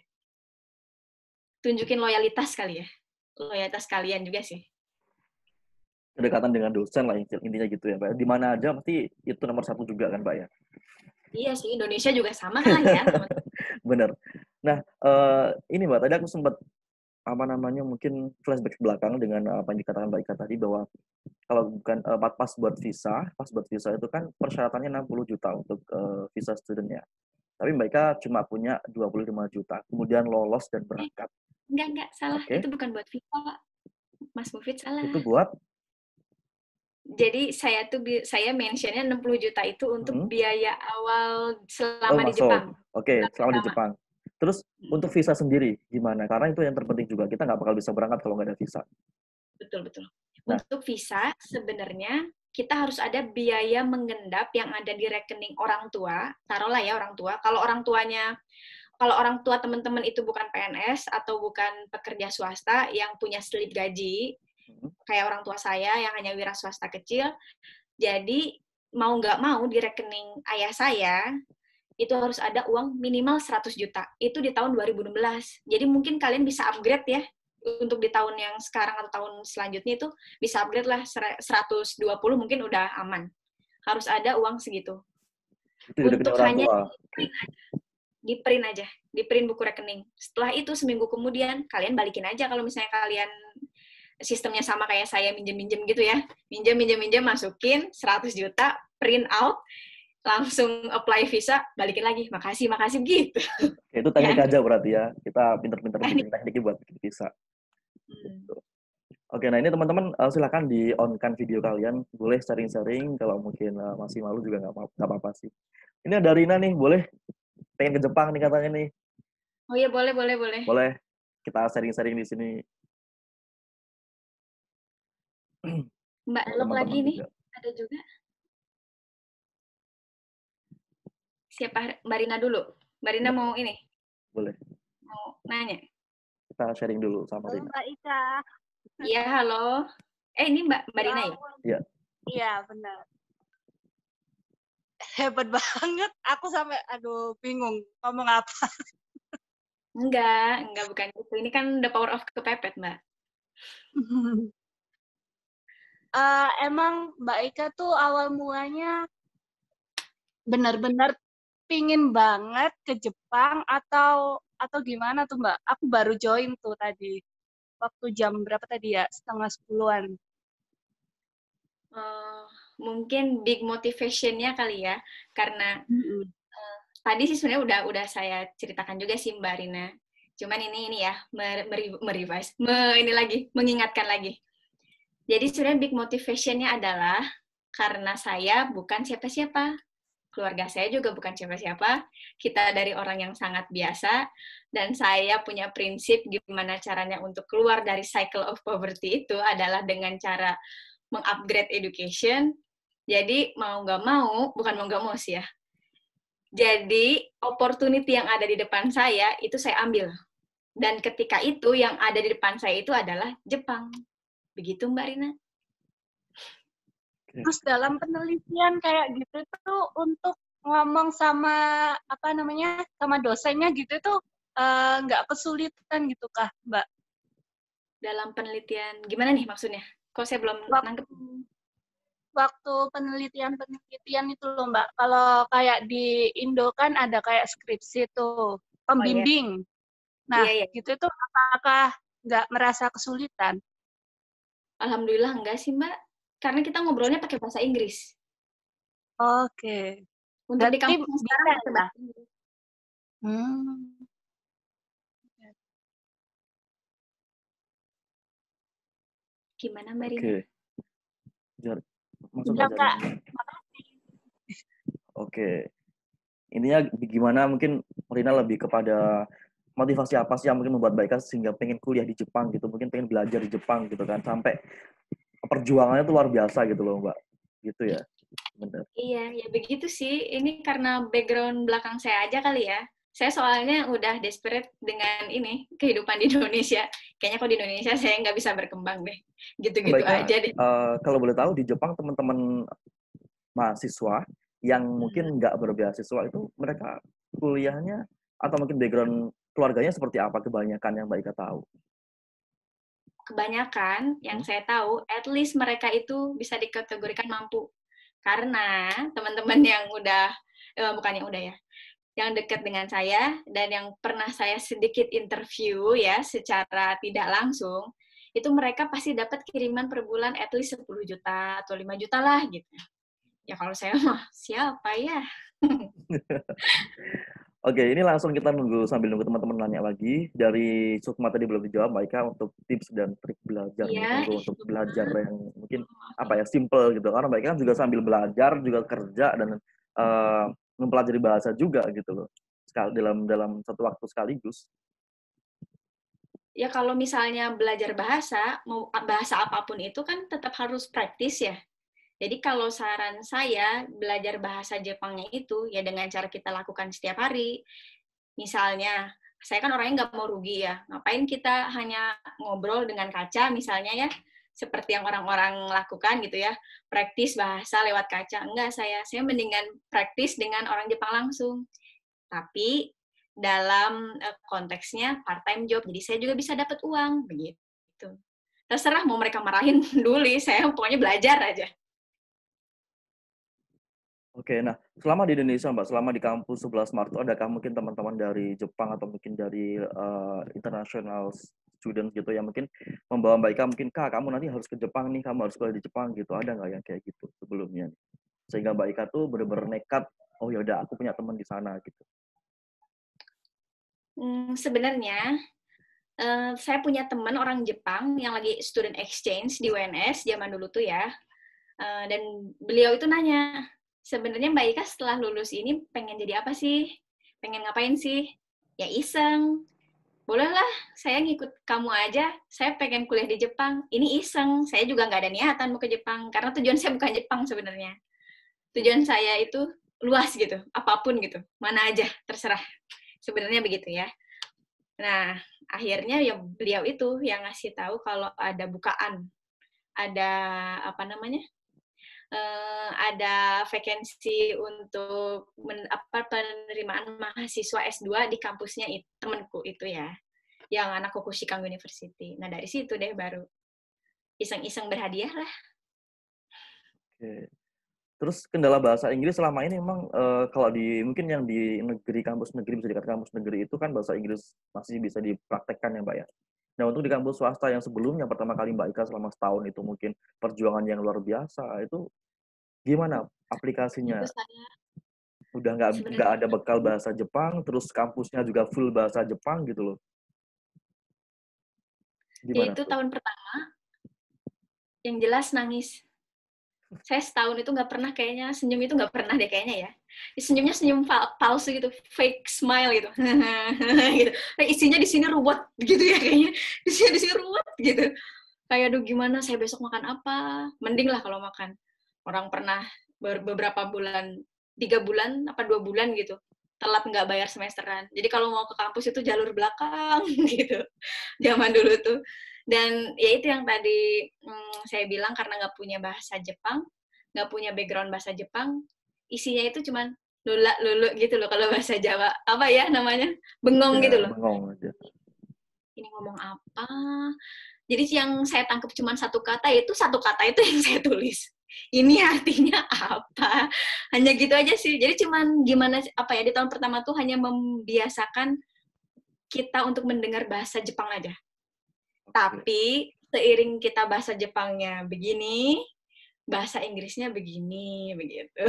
Speaker 2: tunjukin loyalitas kali ya. Loyalitas kalian juga sih.
Speaker 1: Kedekatan dengan dosen lah intinya gitu ya, Mbak. Di mana aja pasti itu nomor satu juga kan, Mbak ya.
Speaker 2: Iya sih, Indonesia juga sama kan ya, teman-teman.
Speaker 1: Bener. Nah, ini Mbak, tadi aku sempat mungkin flashback ke belakang dengan apa yang dikatakan Mbak Ika tadi bahwa kalau bukan pas buat visa itu kan persyaratannya 60 juta untuk visa student-nya. Tapi Mbak Ika cuma punya 25 juta, kemudian lolos dan berangkat.
Speaker 2: Enggak, salah.
Speaker 1: Oke.
Speaker 2: Itu bukan buat visa, Mas Mufid salah.
Speaker 1: Itu buat
Speaker 2: Jadi saya mention-nya 60 juta itu untuk biaya awal selama di
Speaker 1: masuk.
Speaker 2: Jepang.
Speaker 1: Oke,
Speaker 2: Bulan
Speaker 1: selama di
Speaker 2: pertama.
Speaker 1: Jepang. Terus untuk visa sendiri gimana? Karena itu yang terpenting juga. Kita nggak bakal bisa berangkat kalau nggak ada visa.
Speaker 2: Betul.
Speaker 1: Nah,
Speaker 2: Untuk visa sebenarnya kita harus ada biaya mengendap yang ada di rekening orang tua. Taruhlah ya orang tua. Kalau orang tua teman-teman itu bukan PNS atau bukan pekerja swasta yang punya slip gaji, kayak orang tua saya yang hanya wira swasta kecil, jadi mau nggak mau di rekening ayah saya itu harus ada uang minimal 100 juta. Itu di tahun 2016. Jadi mungkin kalian bisa upgrade ya untuk di tahun yang sekarang atau tahun selanjutnya itu bisa upgrade lah 120 mungkin udah aman. Harus ada uang segitu.
Speaker 1: itu udah
Speaker 2: Untuk
Speaker 1: orang
Speaker 2: hanya
Speaker 1: tua.
Speaker 2: di print buku rekening. Setelah itu seminggu kemudian kalian balikin aja kalau misalnya kalian sistemnya sama kayak saya minjem gitu ya. Minjem masukin 100 juta, print out, langsung apply visa, balikin lagi. Makasih gitu.
Speaker 1: Oke, itu teknik
Speaker 2: Ya.
Speaker 1: aja berarti ya. Kita pinter-pinter bikin
Speaker 2: Teknik.
Speaker 1: tekniknya buat bikin visa. Oke, nah ini teman-teman silakan di-on-kan video kalian. Boleh sharing-sharing, kalau mungkin masih malu juga nggak apa-apa sih. Ini ada Rina nih, boleh? Pengen ke Jepang nih katanya nih.
Speaker 2: Oh iya, boleh.
Speaker 1: Boleh kita sharing-sharing di sini.
Speaker 2: Mbak
Speaker 1: Buat
Speaker 2: Elok lagi
Speaker 1: teman-teman
Speaker 2: nih,
Speaker 1: juga.
Speaker 2: ada juga. Siapa? Mbak Rina dulu. Mbak Rina mau ini?
Speaker 1: Boleh.
Speaker 2: Mau nanya?
Speaker 1: Kita sharing dulu sama
Speaker 3: Halo
Speaker 1: Rina.
Speaker 3: Mbak Ika.
Speaker 2: Iya, halo. Ini Mbak Rina ya?
Speaker 1: Iya.
Speaker 3: Iya, benar. Hebat banget. Aku sampai, aduh, bingung ngomong apa.
Speaker 2: Enggak, bukan itu. Ini kan the power of kepepet, Mbak.
Speaker 3: Emang Mbak Ika tuh awal mulanya benar-benar pingin banget ke Jepang atau gimana tuh Mbak? Aku baru join tuh tadi. Waktu jam berapa tadi ya? 9:30-an.
Speaker 2: Mungkin big motivation-nya kali ya, karena tadi sih sebenarnya udah saya ceritakan juga sih Mbak Rina. Cuman ini ya merevise, mengingatkan lagi. Jadi sebenarnya big motivation-nya adalah karena saya bukan siapa-siapa. Keluarga saya juga bukan siapa-siapa. Kita dari orang yang sangat biasa, dan saya punya prinsip gimana caranya untuk keluar dari cycle of poverty itu adalah dengan cara mengupgrade education. Jadi bukan mau nggak mau sih ya. Jadi opportunity yang ada di depan saya itu saya ambil. Dan ketika itu yang ada di depan saya itu adalah Jepang. Begitu Mbak Rina.
Speaker 3: Terus dalam penelitian kayak gitu tuh untuk ngomong sama sama dosennya gitu tuh nggak kesulitan gitu kah Mbak?
Speaker 2: Dalam penelitian gimana nih maksudnya? Kok saya belum nangkep?
Speaker 3: Waktu penelitian itu loh Mbak. Kalau kayak di Indo kan ada kayak skripsi tuh pembimbing. Nah,
Speaker 2: Iya.
Speaker 3: gitu tuh apakah nggak merasa kesulitan?
Speaker 2: Alhamdulillah enggak sih Mbak. Karena kita ngobrolnya pakai bahasa Inggris.
Speaker 3: Oke.
Speaker 2: Untuk di
Speaker 3: Berarti
Speaker 2: kampus sekarang
Speaker 3: bisa
Speaker 2: pakai
Speaker 3: ya?
Speaker 2: bahasa Inggris. Gimana Mbak Rina?
Speaker 1: Masuk aja. Oke. Intinya gimana mungkin Rina lebih kepada motivasi apa sih yang mungkin membuat Mbak Ika sehingga pengen kuliah di Jepang gitu, mungkin pengen belajar di Jepang gitu kan, sampai perjuangannya tuh luar biasa gitu loh Mbak. Gitu ya. Benar.
Speaker 2: Iya, ya begitu sih. Ini karena background belakang saya aja kali ya. Saya soalnya udah desperate dengan ini, kehidupan di Indonesia. Kayaknya kalau di Indonesia saya nggak bisa berkembang deh. Gitu-gitu aja deh.
Speaker 1: Kalau boleh tahu di Jepang teman-teman mahasiswa yang mungkin nggak berbeasiswa itu mereka kuliahnya atau mungkin background keluarganya seperti apa kebanyakan yang Mbak Ika tahu?
Speaker 2: Kebanyakan yang saya tahu, at least mereka itu bisa dikategorikan mampu. Karena teman-teman yang udah, bukan yang udah ya, yang dekat dengan saya dan yang pernah saya sedikit interview ya secara tidak langsung, itu mereka pasti dapat kiriman per bulan at least 10 juta atau 5 juta lah gitu. Ya kalau saya mah siapa ya?
Speaker 1: Oke, ini langsung kita sambil nunggu teman-teman nanya lagi. Dari Sukma tadi belum dijawab, Mbak Ika, untuk tips dan trik belajar nih.
Speaker 2: Iya,
Speaker 1: Monggo untuk belajar yang mungkin apa ya, simple gitu. Karena Mbak Ika kan juga sambil belajar, juga kerja dan mempelajari bahasa juga gitu loh. Dalam satu waktu sekaligus.
Speaker 2: ya kalau misalnya belajar bahasa, mau bahasa apapun itu kan tetap harus praktis ya. Jadi kalau saran saya, belajar bahasa Jepangnya itu ya dengan cara kita lakukan setiap hari. Misalnya, saya kan orangnya nggak mau rugi ya. Ngapain kita hanya ngobrol dengan kaca misalnya ya, seperti yang orang-orang lakukan gitu ya, praktis bahasa lewat kaca. Enggak, saya mendingan praktis dengan orang Jepang langsung. Tapi dalam konteksnya part-time job, jadi saya juga bisa dapat uang, begitu. Terserah mau mereka marahin dulu, saya pokoknya belajar aja.
Speaker 1: Oke, nah selama di Indonesia Mbak, selama di kampus 11 Maret, adakah mungkin teman-teman dari Jepang atau mungkin dari international student gitu yang mungkin membawa Mbak Ika, mungkin Kak, kamu nanti harus ke Jepang nih, kamu harus sekolah di Jepang gitu, ada nggak yang kayak gitu sebelumnya? Sehingga Mbak Ika tuh bener-bener nekat, oh ya udah aku punya teman di sana gitu.
Speaker 2: Sebenarnya saya punya teman orang Jepang yang lagi student exchange di UNS zaman dulu tuh ya, dan beliau itu nanya, sebenarnya Mbak Ika setelah lulus ini pengen jadi apa sih? Pengen ngapain sih? Ya iseng. Bolehlah, saya ngikut kamu aja. Saya pengen kuliah di Jepang. Ini iseng. Saya juga nggak ada niatan mau ke Jepang karena tujuan saya bukan Jepang sebenarnya. Tujuan saya itu luas gitu, apapun gitu, mana aja terserah. Sebenarnya begitu ya. Nah, akhirnya ya beliau itu yang ngasih tahu kalau ada bukaan, ada apa namanya, ada vakansi untuk penerimaan mahasiswa S2 di kampusnya temanku itu ya, yang anak Kokushikang University. Nah dari situ deh baru iseng-iseng berhadiah lah.
Speaker 1: Oke. Terus kendala bahasa Inggris selama ini memang kalau di mungkin yang di negeri, kampus negeri, bisa dikatakan kampus negeri itu kan bahasa Inggris masih bisa dipraktekkan ya Mbak ya. Nah untuk di kampus swasta yang sebelumnya pertama kali Mbak Ika selama setahun itu mungkin perjuangan yang luar biasa, itu gimana aplikasinya?
Speaker 2: Itu saya
Speaker 1: Udah nggak
Speaker 2: sebenarnya
Speaker 1: ada bekal bahasa Jepang, terus kampusnya juga full bahasa Jepang gitu loh.
Speaker 2: ya
Speaker 1: Gimana
Speaker 2: itu
Speaker 1: tuh?
Speaker 2: tahun pertama yang jelas nangis. Saya setahun itu nggak pernah kayaknya senyum itu nggak pernah deh kayaknya ya. Senyumnya senyum palsu gitu, fake smile gitu, gitu. Isinya di sini ruwet gitu ya kayaknya. Di sini ruwet gitu. Kayak aduh gimana saya besok makan apa? Mending lah kalau makan. Orang pernah beberapa bulan, 3 bulan apa 2 bulan gitu telat nggak bayar semesteran. Jadi kalau mau ke kampus itu jalur belakang gitu. Zaman dulu tuh. Dan ya itu yang tadi saya bilang karena nggak punya bahasa Jepang, nggak punya background bahasa Jepang, isinya itu cuman lula lulu gitu loh kalau bahasa Jawa. Apa ya namanya? Bengong gitu
Speaker 1: Ya,
Speaker 2: loh.
Speaker 1: bengong aja.
Speaker 2: Ini ngomong apa? Jadi yang saya tangkap cuma satu kata, itu satu kata itu yang saya tulis. Ini artinya apa? Hanya gitu aja sih. Jadi cuman gimana apa ya di tahun pertama tuh hanya membiasakan kita untuk mendengar bahasa Jepang aja. Tapi seiring kita bahasa Jepangnya begini, bahasa Inggrisnya begini, begitu.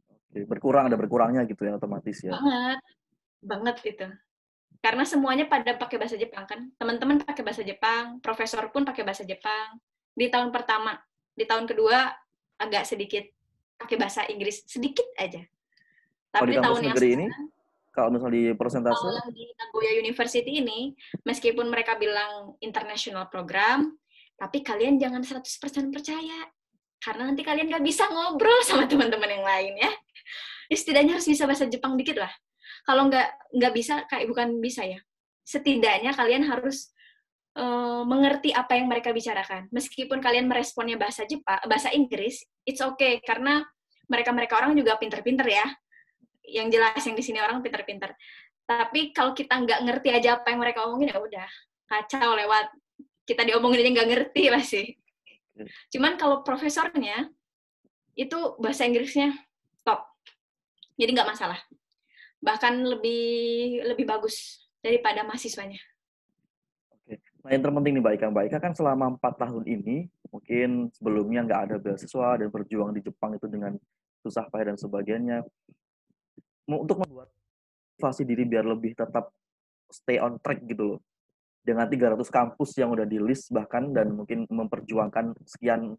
Speaker 1: Oke, berkurang ada berkurangnya gitu ya otomatis ya.
Speaker 2: Banget, banget itu. Karena semuanya pada pakai bahasa Jepang kan. Teman-teman pakai bahasa Jepang, profesor pun pakai bahasa Jepang. Di tahun pertama, di tahun kedua agak sedikit pakai bahasa Inggris sedikit aja.
Speaker 1: Kalau di
Speaker 2: Tapi di
Speaker 1: kampus
Speaker 2: tahun yang
Speaker 1: negeri ini,
Speaker 2: sekarang,
Speaker 1: kalau misalnya di
Speaker 2: kalau
Speaker 1: persentase,
Speaker 2: yang di Nagoya University ini, meskipun mereka bilang international program, tapi kalian jangan 100% percaya. Karena nanti kalian nggak bisa ngobrol sama teman-teman yang lain ya. Setidaknya harus bisa bahasa Jepang dikit lah. Kalau nggak bisa, kayak bukan bisa ya. Setidaknya kalian harus mengerti apa yang mereka bicarakan. Meskipun kalian meresponnya bahasa Jepang, bahasa Inggris, it's okay karena mereka orang juga pinter-pinter ya. Yang jelas yang di sini orang pinter-pinter. Tapi kalau kita nggak ngerti aja apa yang mereka omongin, ya udah kacau lewat. Kita diomongin aja nggak ngerti pasti. Cuman kalau profesornya itu bahasa Inggrisnya top, jadi nggak masalah. Bahkan lebih bagus daripada mahasiswanya.
Speaker 1: Oke. Nah, yang terpenting nih Mbak Ika kan selama 4 tahun ini, mungkin sebelumnya nggak ada beasiswa dan berjuang di Jepang itu dengan susah payah dan sebagainya. Untuk membuat motivasi diri biar lebih tetap stay on track gitu loh. Dengan 300 kampus yang udah di list bahkan dan mungkin memperjuangkan sekian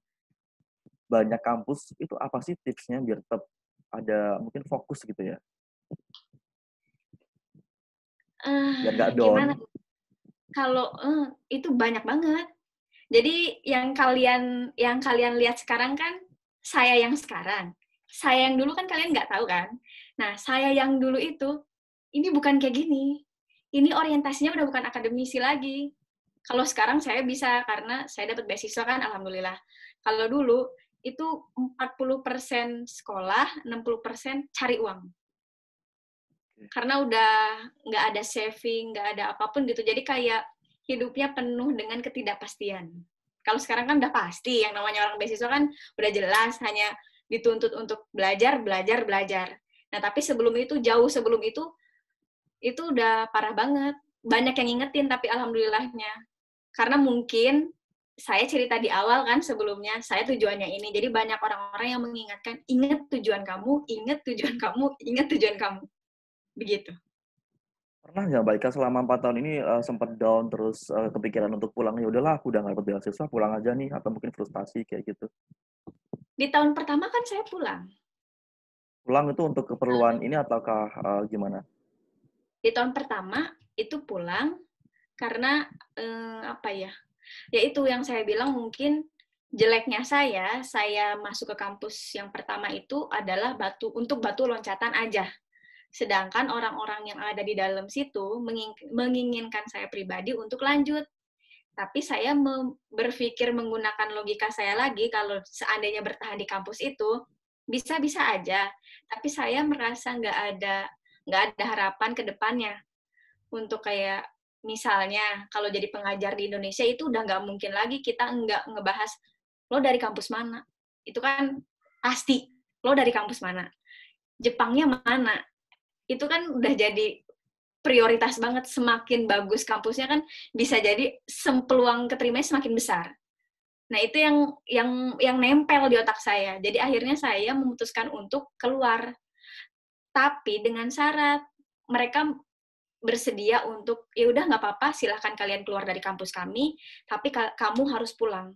Speaker 1: banyak kampus, itu apa sih tipsnya biar tetap ada mungkin fokus gitu ya? Biar nggak
Speaker 2: Gimana?
Speaker 1: down.
Speaker 2: Kalau itu banyak banget. Jadi yang kalian lihat sekarang kan saya yang sekarang. Saya yang dulu kan kalian nggak tahu kan. Nah, saya yang dulu itu ini bukan kayak gini. Ini orientasinya udah bukan akademisi lagi. Kalau sekarang saya bisa karena saya dapat beasiswa kan, alhamdulillah. Kalau dulu itu 40% sekolah, 60% cari uang. Karena udah nggak ada saving, nggak ada apapun gitu. Jadi kayak hidupnya penuh dengan ketidakpastian. Kalau sekarang kan udah pasti, yang namanya orang beasiswa kan udah jelas, hanya dituntut untuk belajar, belajar, belajar. Nah, tapi sebelum itu, jauh sebelum itu udah parah banget. Banyak yang ngingetin, tapi alhamdulillahnya. Karena mungkin saya cerita di awal kan sebelumnya, saya tujuannya ini. Jadi banyak orang-orang yang mengingatkan, ingat tujuan kamu, ingat tujuan kamu, ingat tujuan kamu. Begitu.
Speaker 1: Pernah nggak Mbak Ika selama 4 tahun ini sempat down terus kepikiran untuk pulang, ya udahlah aku udah nggak dapat beasiswa pulang aja nih, atau mungkin frustasi kayak gitu?
Speaker 2: Di tahun pertama kan saya pulang.
Speaker 1: Pulang itu untuk keperluan ini ataukah gimana?
Speaker 2: Di tahun pertama itu pulang karena apa ya? Ya itu yang saya bilang mungkin jeleknya saya masuk ke kampus yang pertama itu adalah untuk batu loncatan aja. Sedangkan orang-orang yang ada di dalam situ menginginkan saya pribadi untuk lanjut. Tapi saya berpikir menggunakan logika saya lagi, kalau seandainya bertahan di kampus itu, bisa-bisa aja. Tapi saya merasa nggak ada harapan ke depannya. Untuk kayak, misalnya, kalau jadi pengajar di Indonesia itu udah nggak mungkin lagi kita nggak ngebahas, lo dari kampus mana? Itu kan pasti, lo dari kampus mana? Jepangnya mana? Itu kan udah jadi prioritas banget. Semakin bagus kampusnya kan bisa jadi peluang keterimanya semakin besar. Nah, itu yang nempel di otak saya. Jadi akhirnya saya memutuskan untuk keluar. Tapi dengan syarat mereka bersedia untuk, ya udah nggak apa-apa, silahkan kalian keluar dari kampus kami, tapi kamu harus pulang.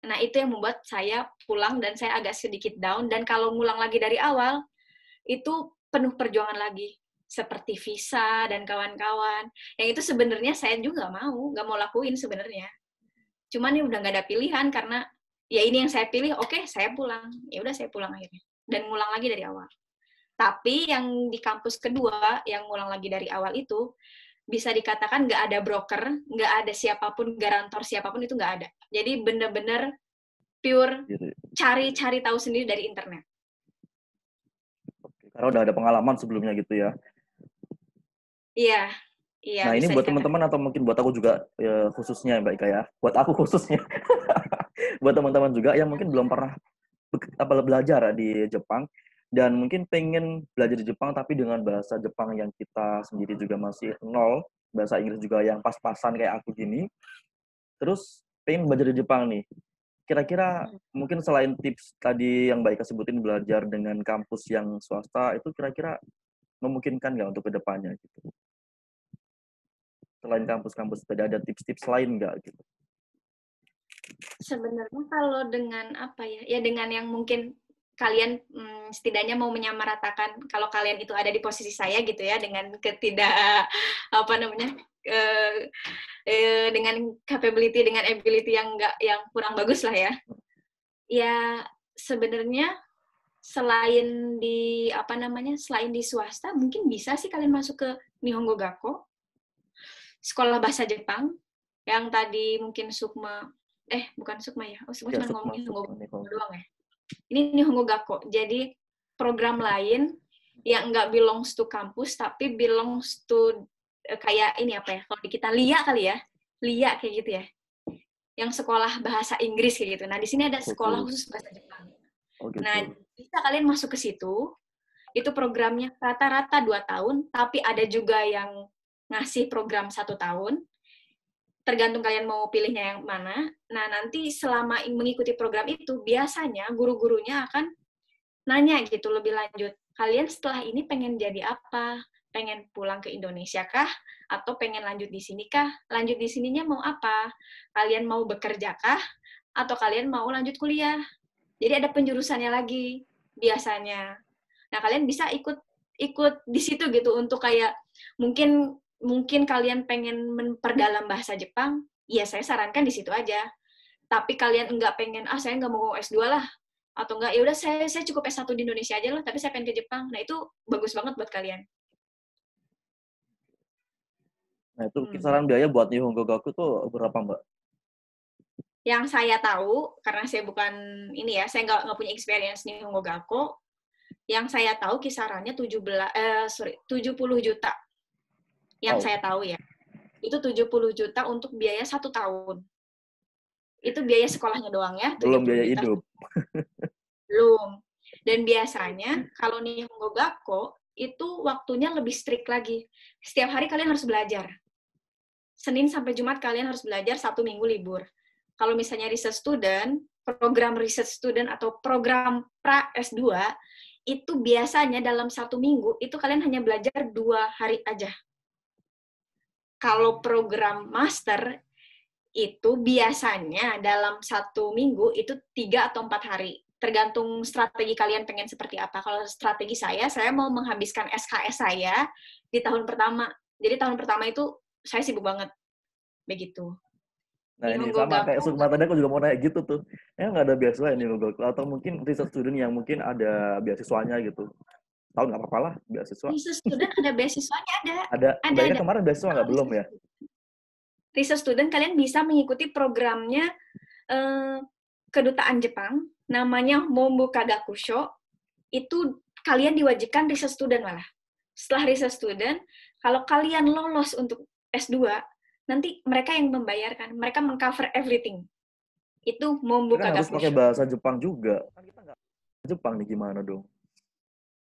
Speaker 2: Nah, itu yang membuat saya pulang dan saya agak sedikit down. Dan kalau ngulang lagi dari awal, itu penuh perjuangan lagi. Seperti visa dan kawan-kawan. Yang itu sebenarnya saya juga nggak mau lakuin sebenarnya. Cuman ini udah nggak ada pilihan karena ya ini yang saya pilih, oke, saya pulang. Ya udah saya pulang akhirnya. Dan ngulang lagi dari awal. Tapi yang di kampus kedua, yang ngulang lagi dari awal itu, bisa dikatakan nggak ada broker, nggak ada siapapun, garantor siapapun, itu nggak ada. Jadi bener-bener pure
Speaker 1: Gitu.
Speaker 2: cari tahu sendiri dari internet.
Speaker 1: Karena udah ada pengalaman sebelumnya gitu ya.
Speaker 2: Iya,
Speaker 1: Nah, ini
Speaker 2: bisa
Speaker 1: buat
Speaker 2: dikatakan.
Speaker 1: teman-teman atau mungkin buat aku juga khususnya Mbak Ika ya. Buat aku khususnya. Buat teman-teman juga yang mungkin belum pernah belajar di Jepang dan mungkin pengen belajar di Jepang tapi dengan bahasa Jepang yang kita sendiri juga masih nol, bahasa Inggris juga yang pas-pasan kayak aku gini. Terus pengen belajar di Jepang nih. Kira-kira mungkin selain tips tadi yang Mbak Ika sebutin belajar dengan kampus yang swasta, itu kira-kira memungkinkan nggak untuk kedepannya gitu? Selain kampus-kampus tadi ada tips-tips lain nggak gitu?
Speaker 2: Sebenarnya kalau dengan apa ya, ya dengan yang mungkin kalian setidaknya mau menyamaratakan, kalau kalian itu ada di posisi saya gitu ya, dengan apa namanya, dengan capability, dengan ability yang kurang bagus lah ya. Ya sebenarnya selain di apa namanya, selain di swasta, mungkin bisa sih kalian masuk ke Nihongo Gakko, sekolah bahasa Jepang, yang tadi mungkin Sukma, bukan Sukma ya, Sukma
Speaker 1: Ya,
Speaker 2: cuma ngomongin Nihongo
Speaker 1: Nihongo.
Speaker 2: doang ya. Ini Nihongo Gakko, jadi program lain yang nggak belongs to kampus, tapi belongs to kayak ini apa ya, kalau di kita LIA kali ya, LIA kayak gitu ya, yang sekolah bahasa Inggris kayak gitu. Nah, di sini ada sekolah
Speaker 1: Oke.
Speaker 2: khusus bahasa Jepang.
Speaker 1: Oh
Speaker 2: Nah,
Speaker 1: gitu.
Speaker 2: bisa kalian masuk ke situ, itu programnya rata-rata 2 tahun, tapi ada juga yang ngasih program 1 tahun, tergantung kalian mau pilihnya yang mana. Nah, nanti selama mengikuti program itu, biasanya guru-gurunya akan nanya gitu lebih lanjut, kalian setelah ini pengen jadi apa? Pengen pulang ke Indonesia kah? Atau pengen lanjut di sini kah? Lanjut di sininya mau apa? Kalian mau bekerja kah? Atau kalian mau lanjut kuliah? Jadi ada penjurusannya lagi biasanya. Nah, kalian bisa ikut ikut di situ gitu untuk kayak mungkin kalian pengen memperdalam bahasa Jepang, ya saya sarankan di situ aja. Tapi kalian nggak pengen, saya nggak mau S2 lah, atau enggak, ya udah saya cukup S1 di Indonesia aja loh, tapi saya pengen ke Jepang. Nah, itu bagus banget buat kalian.
Speaker 1: Nah, itu
Speaker 2: Hmm.
Speaker 1: kisaran biaya buat Nihongo Gaku tuh berapa, Mbak?
Speaker 2: Yang saya tahu, karena saya bukan ini ya, saya nggak punya experience Nihongo Gakko, yang saya tahu kisarannya 70 juta. Yang
Speaker 1: Wow,
Speaker 2: saya tahu ya. Itu 70 juta untuk biaya 1 tahun. Itu biaya sekolahnya doang ya,
Speaker 1: belum
Speaker 2: 70
Speaker 1: biaya
Speaker 2: juta.
Speaker 1: hidup.
Speaker 2: Belum. Dan biasanya kalau Nihongo Gakko itu waktunya lebih strict lagi. Setiap hari kalian harus belajar. Senin sampai Jumat kalian harus belajar, 1 minggu libur. Kalau misalnya research student, program research student atau program pra S2, itu biasanya dalam 1 minggu, itu kalian hanya belajar 2 hari aja. Kalau program master, itu biasanya dalam 1 minggu itu 3 atau 4 hari. Tergantung strategi kalian pengen seperti apa. Kalau strategi saya mau menghabiskan SKS saya di tahun pertama. Jadi tahun pertama itu saya sibuk banget. Begitu.
Speaker 1: Nah, ini
Speaker 2: Nihongo
Speaker 1: sama kayak
Speaker 2: Gakko
Speaker 1: Sukma tadi, aku juga mau nanya gitu tuh. Nggak ada beasiswa ya Nihongo Gaku, atau mungkin research student yang mungkin ada beasiswanya gitu. Tahu nggak apa-apa lah, beasiswa.
Speaker 2: research student ada beasiswanya,
Speaker 1: Ada, Mbak Ika
Speaker 2: ada.
Speaker 1: kemarin beasiswa
Speaker 2: Kalau
Speaker 1: nggak? Belum ya?
Speaker 2: research student kalian bisa mengikuti programnya kedutaan Jepang, namanya Mombu Kagakusho. Itu kalian diwajibkan research student malah. Setelah research student, kalau kalian lolos untuk S2, nanti mereka yang membayarkan, mereka mengcover everything. Itu
Speaker 1: Tapi
Speaker 2: Mombu
Speaker 1: kan harus pakai
Speaker 2: Kagakusho.
Speaker 1: bahasa Jepang juga. Kan kita nggak Jepang nih, gimana dong?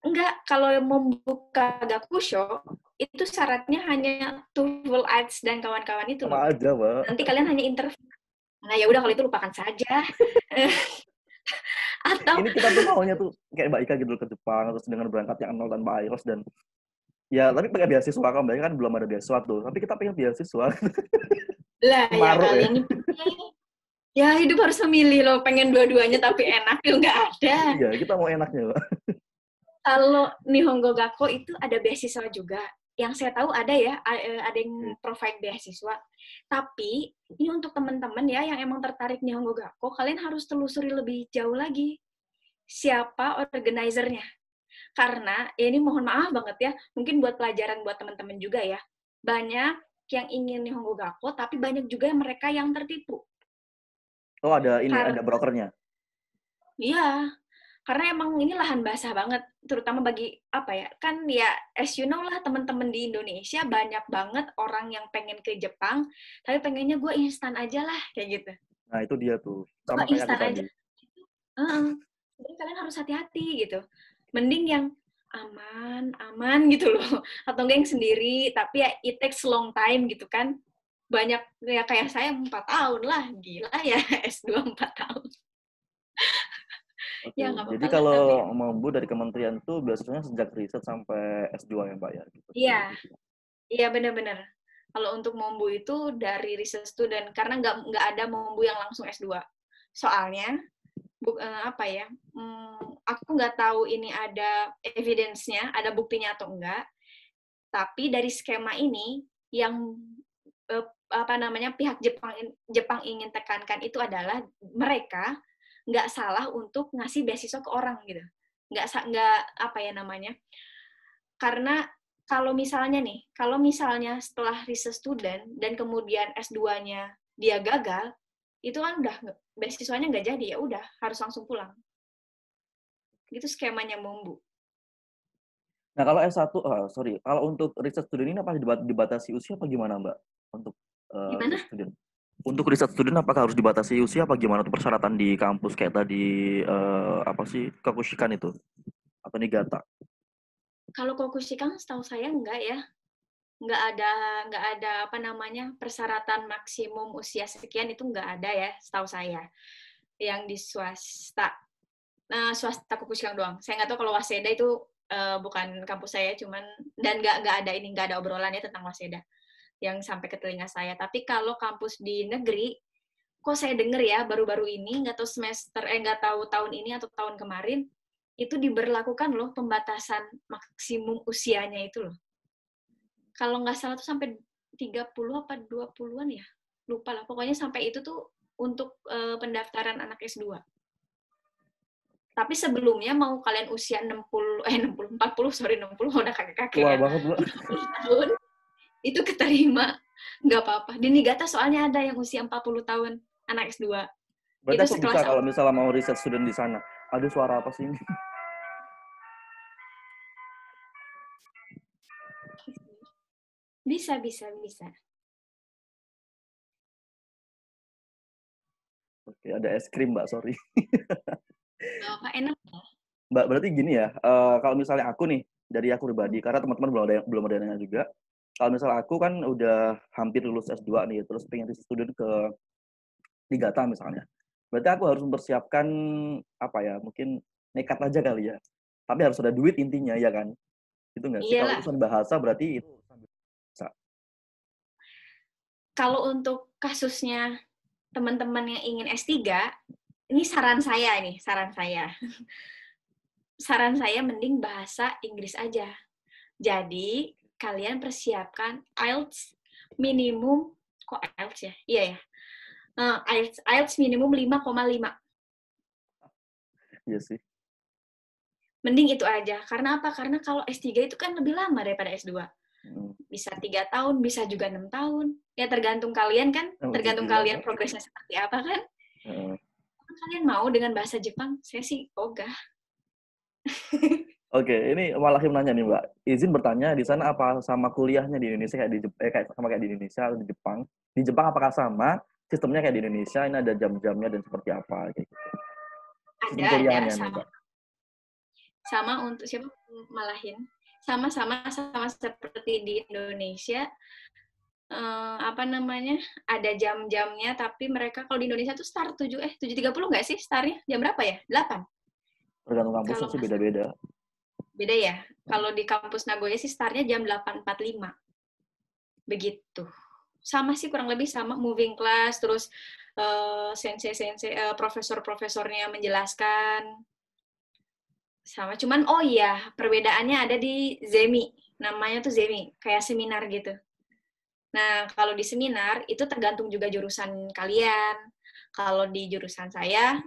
Speaker 2: Enggak, kalau membuka Gakusho, itu syaratnya hanya TOEFL, IELTS, dan kawan-kawan itu
Speaker 1: Sama
Speaker 2: loh.
Speaker 1: aja, Mbak.
Speaker 2: Nanti kalian hanya interview. Nah, ya udah kalau itu lupakan saja. Atau
Speaker 1: Ini kita tuh maunya tuh kayak Mbak Ika gitu ke Jepang, terus dengan berangkat yang nol tanpa IELTS, dan ya tapi pakai beasiswa kan, Mbak Ika kan belum ada beasiswa tuh. Tapi kita pengen beasiswa.
Speaker 2: lah ya
Speaker 1: Maruk ya.
Speaker 2: kalian ini ya hidup harus memilih loh, pengen dua-duanya tapi enak itu nggak ada.
Speaker 1: Iya, kita mau enaknya, Mbak.
Speaker 2: Kalau Nihongo Gakko itu ada beasiswa juga. Yang saya tahu ada ya, ada yang
Speaker 1: Oke.
Speaker 2: provide beasiswa. Tapi ini untuk teman-teman ya yang emang tertarik Nihongo Gakko, kalian harus telusuri lebih jauh lagi siapa organizernya. Karena ya ini mohon maaf banget ya, mungkin buat pelajaran buat teman-teman juga ya. Banyak yang ingin Nihongo Gakko, tapi banyak juga mereka yang tertipu.
Speaker 1: Oh, ada ini,
Speaker 2: Karena
Speaker 1: ada brokernya.
Speaker 2: iya, karena emang ini lahan basah banget, terutama bagi apa ya, kan ya as you know lah teman-teman di Indonesia banyak banget orang yang pengen ke Jepang, tapi pengennya gue instan aja lah, kayak gitu.
Speaker 1: Nah, itu dia tuh.
Speaker 2: Gue
Speaker 1: Sama kayak aku
Speaker 2: instan
Speaker 1: tadi.
Speaker 2: aja. Jadi kalian harus hati-hati gitu. Mending yang aman gitu loh. Atau enggak yang sendiri, tapi ya it takes long time gitu kan. Banyak ya kayak saya 4 tahun lah, gila ya S2 4 tahun.
Speaker 1: Oke,
Speaker 2: Ya nggak
Speaker 1: jadi
Speaker 2: apa-apa lah,
Speaker 1: kalau
Speaker 2: tapi
Speaker 1: mau Bu dari kementerian tuh biasanya sejak riset sampai S2 ya, Mbak ya, gitu.
Speaker 2: iya, iya benar-benar. Kalau untuk Mombu itu dari research student, karena nggak ada Mombu yang langsung S2. Soalnya, apa ya, aku nggak tahu ini ada evidence-nya, ada buktinya atau enggak, tapi dari skema ini, yang apa namanya pihak Jepang ingin tekankan itu adalah mereka nggak salah untuk ngasih beasiswa ke orang gitu, nggak apa ya namanya, karena kalau misalnya setelah research student dan kemudian S2-nya dia gagal, itu kan udah beasiswanya nggak jadi, ya udah harus langsung pulang. Gitu skemanya Mombu.
Speaker 1: Nah, kalau S1, kalau untuk research student ini apa dibatasi usia apa gimana, Mbak? Untuk
Speaker 2: Gimana?
Speaker 1: research student. Untuk riset student apakah harus dibatasi usia apa gimana tuh persyaratan di kampus kayak tadi apa sih Kokushikan itu atau Niigata?
Speaker 2: Kalau Kokushikan setahu saya enggak ya. Nggak ada apa namanya persyaratan maksimum usia sekian itu nggak ada ya setahu saya. Yang di swasta Kokushikan doang. Saya nggak tahu kalau Waseda itu bukan kampus saya, cuman dan nggak ada obrolannya tentang Waseda yang sampai ke telinga saya. Tapi kalau kampus di negeri, kok saya dengar ya baru-baru ini nggak tahu tahun ini atau tahun kemarin itu diberlakukan loh pembatasan maksimum usianya itu loh. Kalau nggak salah tuh sampai 30 apa 20-an ya. Lupa lah. Pokoknya sampai itu tuh untuk pendaftaran anak S2. Tapi sebelumnya mau kalian usia 40, sorry 60, udah kakek-kakek
Speaker 1: Tua
Speaker 2: ya.
Speaker 1: banget, Mbak.
Speaker 2: 60 tahun, itu keterima. Nggak apa-apa. Di Niigata soalnya ada yang usia 40 tahun, anak S2.
Speaker 1: Berarti
Speaker 2: Itu
Speaker 1: aku bisa
Speaker 2: sekelas
Speaker 1: kalau misalnya mau riset student di sana. Aduh, suara apa sih ini?
Speaker 2: Bisa.
Speaker 1: Oke, ada es krim, Mbak, sorry.
Speaker 2: Apa enak ya?
Speaker 1: Mbak, berarti gini ya, kalau misalnya aku nih, dari aku pribadi, karena teman-teman belum ada yang nanya juga, kalau misalnya aku kan udah hampir lulus S2 nih, terus pengen riset student ke Niigata misalnya. Berarti aku harus mempersiapkan, apa ya, mungkin nekat aja kali ya. Tapi harus ada duit intinya, ya kan? Itu nggak sih? Kalau
Speaker 2: Iyalah.
Speaker 1: urusan bahasa berarti itu bisa.
Speaker 2: Kalau untuk kasusnya teman-teman yang ingin S3, ini saran saya. Saran saya mending bahasa Inggris aja. Jadi, kalian persiapkan IELTS minimum, kok IELTS ya? Iya ya. IELTS minimum 5,5.
Speaker 1: Iya sih.
Speaker 2: Mending itu aja. Karena apa? Karena kalau S3 itu kan lebih lama daripada S2. Bisa 3 tahun, bisa juga 6 tahun. Ya tergantung kalian kan, tergantung kalian progresnya seperti apa kan. Kalian mau dengan bahasa Jepang? Saya sih ogah.
Speaker 1: Oke, ini Malahim nanya nih, Mbak. Izin bertanya, di sana apa sama kuliahnya di Indonesia kayak sama kayak di Indonesia atau di Jepang? Di Jepang apakah sama sistemnya kayak di Indonesia? Ini ada jam-jamnya dan seperti apa kayak gitu. Sistem
Speaker 2: Ada
Speaker 1: kuliahnya nih,
Speaker 2: sama.
Speaker 1: Mbak.
Speaker 2: Sama untuk siapa Malahin? Sama seperti di Indonesia. Apa namanya? Ada jam-jamnya, tapi mereka kalau di Indonesia tuh start 7:30 nggak sih startnya? Jam berapa ya? 8.
Speaker 1: Tergantung kampusnya sih beda-beda.
Speaker 2: Beda ya. Kalau di kampus Nagoya sih startnya jam 8.45. Begitu. Sama sih kurang lebih sama, moving class, terus profesor-profesornya menjelaskan. Sama, cuman oh iya, perbedaannya ada di Zemi. Namanya tuh Zemi, kayak seminar gitu. Nah, kalau di seminar itu tergantung juga jurusan kalian. Kalau di jurusan saya,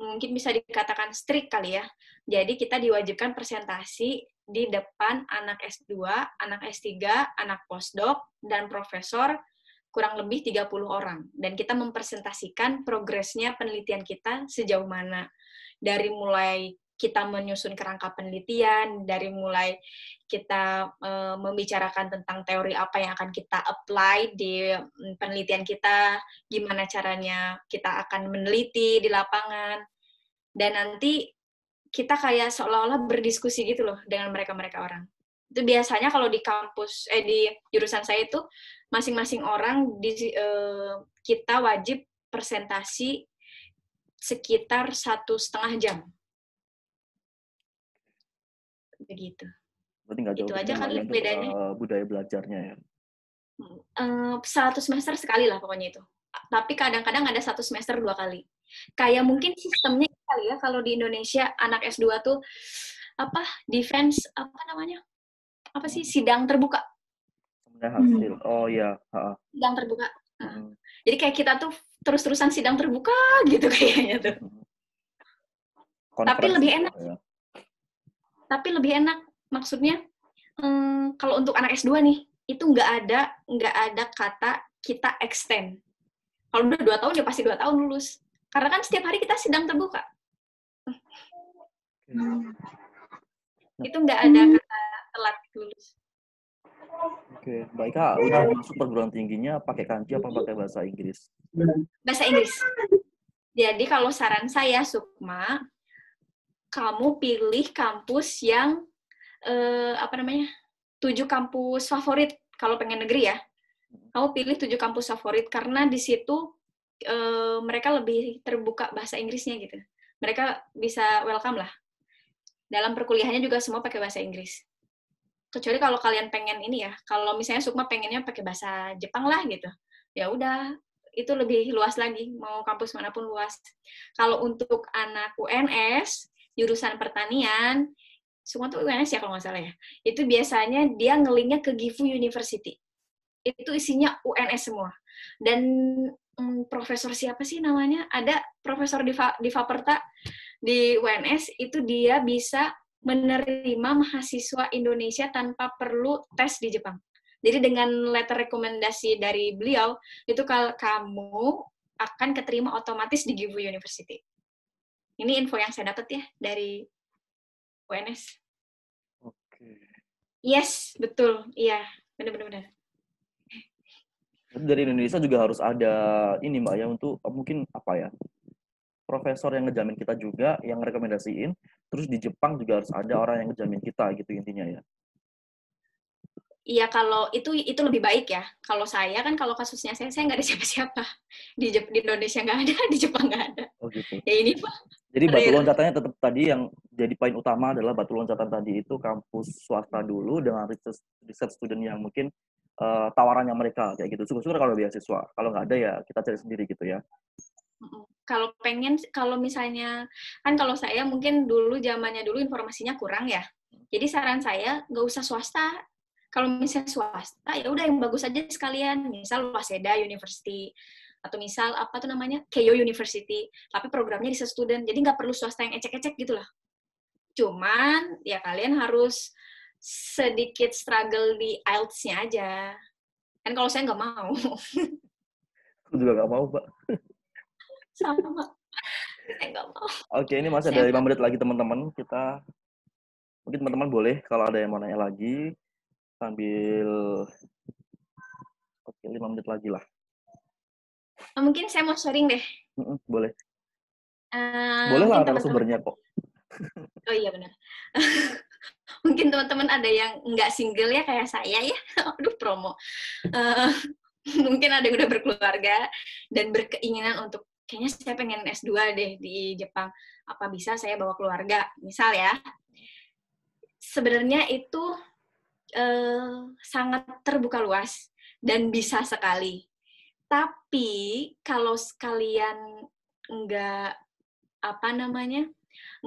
Speaker 2: mungkin bisa dikatakan strict kali ya. Jadi kita diwajibkan presentasi di depan anak S2, anak S3, anak postdoc, dan profesor kurang lebih 30 orang. Dan kita mempresentasikan progresnya penelitian kita sejauh mana. Dari mulai kita menyusun kerangka penelitian, dari mulai kita membicarakan tentang teori apa yang akan kita apply di penelitian kita, gimana caranya kita akan meneliti di lapangan, dan nanti kita kayak seolah-olah berdiskusi gitu loh dengan mereka-mereka orang. Itu biasanya kalau di kampus, di jurusan saya itu, masing-masing orang kita wajib presentasi sekitar 1,5 jam. Begitu.
Speaker 1: Berarti nggak jauh
Speaker 2: Itu aja
Speaker 1: beda
Speaker 2: kali
Speaker 1: untuk
Speaker 2: bedanya.
Speaker 1: budaya belajarnya ya.
Speaker 2: 1 semester sekali lah pokoknya itu. Tapi kadang-kadang ada 1 semester 2 kali. Kayak mungkin sistemnya kali ya, kalau di Indonesia anak S2 tuh apa defense apa namanya? Apa sih, sidang terbuka.
Speaker 1: Hasil. Oh iya,
Speaker 2: Sidang terbuka. Jadi kayak kita tuh terus-terusan sidang terbuka gitu kayaknya tuh. Tapi lebih enak.
Speaker 1: Ya.
Speaker 2: Tapi lebih enak maksudnya kalau untuk anak S2 nih, itu nggak ada kata kita extend. Kalau udah 2 tahun ya pasti 2 tahun lulus. Karena kan setiap hari kita sidang terbuka. Itu nggak ada kata telat lulus.
Speaker 1: Oke, baik Kak, ujian masuk perguruan tingginya pakai kanji apa pakai bahasa Inggris?
Speaker 2: Bahasa Inggris. Jadi kalau saran saya, Sukma, kamu pilih kampus yang 7 kampus favorit kalau pengen negeri ya. Kamu pilih 7 kampus favorit karena di situ mereka lebih terbuka bahasa Inggrisnya gitu. Mereka bisa welcome lah. Dalam perkuliahannya juga semua pakai bahasa Inggris. Kecuali kalau kalian pengen ini ya, kalau misalnya Sukma pengennya pakai bahasa Jepang lah gitu. Ya udah, itu lebih luas lagi, mau kampus manapun luas. Kalau untuk anak UNS, jurusan pertanian, Sukma tuh UNS ya kalau nggak salah ya, itu biasanya dia ngelinknya ke Gifu University. Itu isinya UNS semua. Dan profesor siapa sih namanya? Ada profesor di Faperta di UNS, itu dia bisa menerima mahasiswa Indonesia tanpa perlu tes di Jepang. Jadi dengan letter rekomendasi dari beliau, itu kalau kamu akan keterima otomatis di Gifu University. Ini info yang saya dapat ya dari UNS.
Speaker 1: Oke.
Speaker 2: Yes, betul. Iya, benar-benar.
Speaker 1: Dari Indonesia juga harus ada ini Mbak ya, untuk mungkin apa ya, profesor yang ngejamin kita juga, yang rekomendasiin. Terus di Jepang juga harus ada orang yang ngejamin kita gitu intinya ya.
Speaker 2: Iya, kalau itu lebih baik ya. Kalau saya kan, kalau kasusnya saya nggak ada siapa-siapa. Di Indonesia nggak ada, di Jepang nggak ada.
Speaker 1: Oh gitu.
Speaker 2: Ya ini Pak.
Speaker 1: Jadi batu loncatannya tetap tadi yang jadi poin utama adalah batu loncatan tadi itu kampus swasta dulu dengan research student yang mungkin tawarannya mereka kayak gitu. Syukur-syukur kalau beasiswa. Kalau nggak ada ya kita cari sendiri gitu ya.
Speaker 2: Kalau misalnya, kan kalau saya mungkin zamannya dulu informasinya kurang ya. Jadi saran saya nggak usah swasta. Kalau misalnya swasta, ya udah yang bagus aja sekalian. Misal Waseda University, atau misal apa tuh namanya, Keio University. Tapi programnya research student, jadi nggak perlu swasta yang ecek-ecek gitu lah. Cuman ya kalian harus sedikit struggle di IELTS-nya aja. Kan kalau saya nggak mau.
Speaker 1: Aku juga nggak mau, Mbak.
Speaker 2: Sama. Saya nggak mau.
Speaker 1: Oke, ini masih ada 5 menit lagi teman-teman. Mungkin teman-teman boleh kalau ada yang mau nanya lagi sambil 5 menit lagi lah.
Speaker 2: Mungkin saya mau sharing deh.
Speaker 1: Boleh. Boleh lah, narasumbernya kok.
Speaker 2: Oh iya benar. Mungkin teman-teman ada yang nggak single ya kayak saya ya. Aduh, promo. Mungkin ada yang udah berkeluarga dan berkeinginan untuk kayaknya saya pengen S2 deh di Jepang. Apa bisa saya bawa keluarga? Misal ya. Sebenarnya itu sangat terbuka luas dan bisa sekali. Tapi kalau sekalian nggak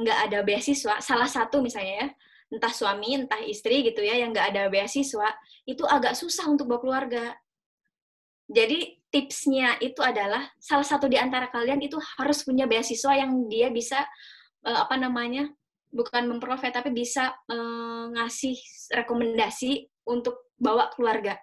Speaker 2: nggak ada beasiswa, salah satu misalnya ya, entah suami, entah istri gitu ya, yang nggak ada beasiswa, itu agak susah untuk bawa keluarga. Jadi tipsnya itu adalah, salah satu di antara kalian itu harus punya beasiswa yang dia bisa, bukan memprovide, tapi bisa ngasih rekomendasi untuk bawa keluarga.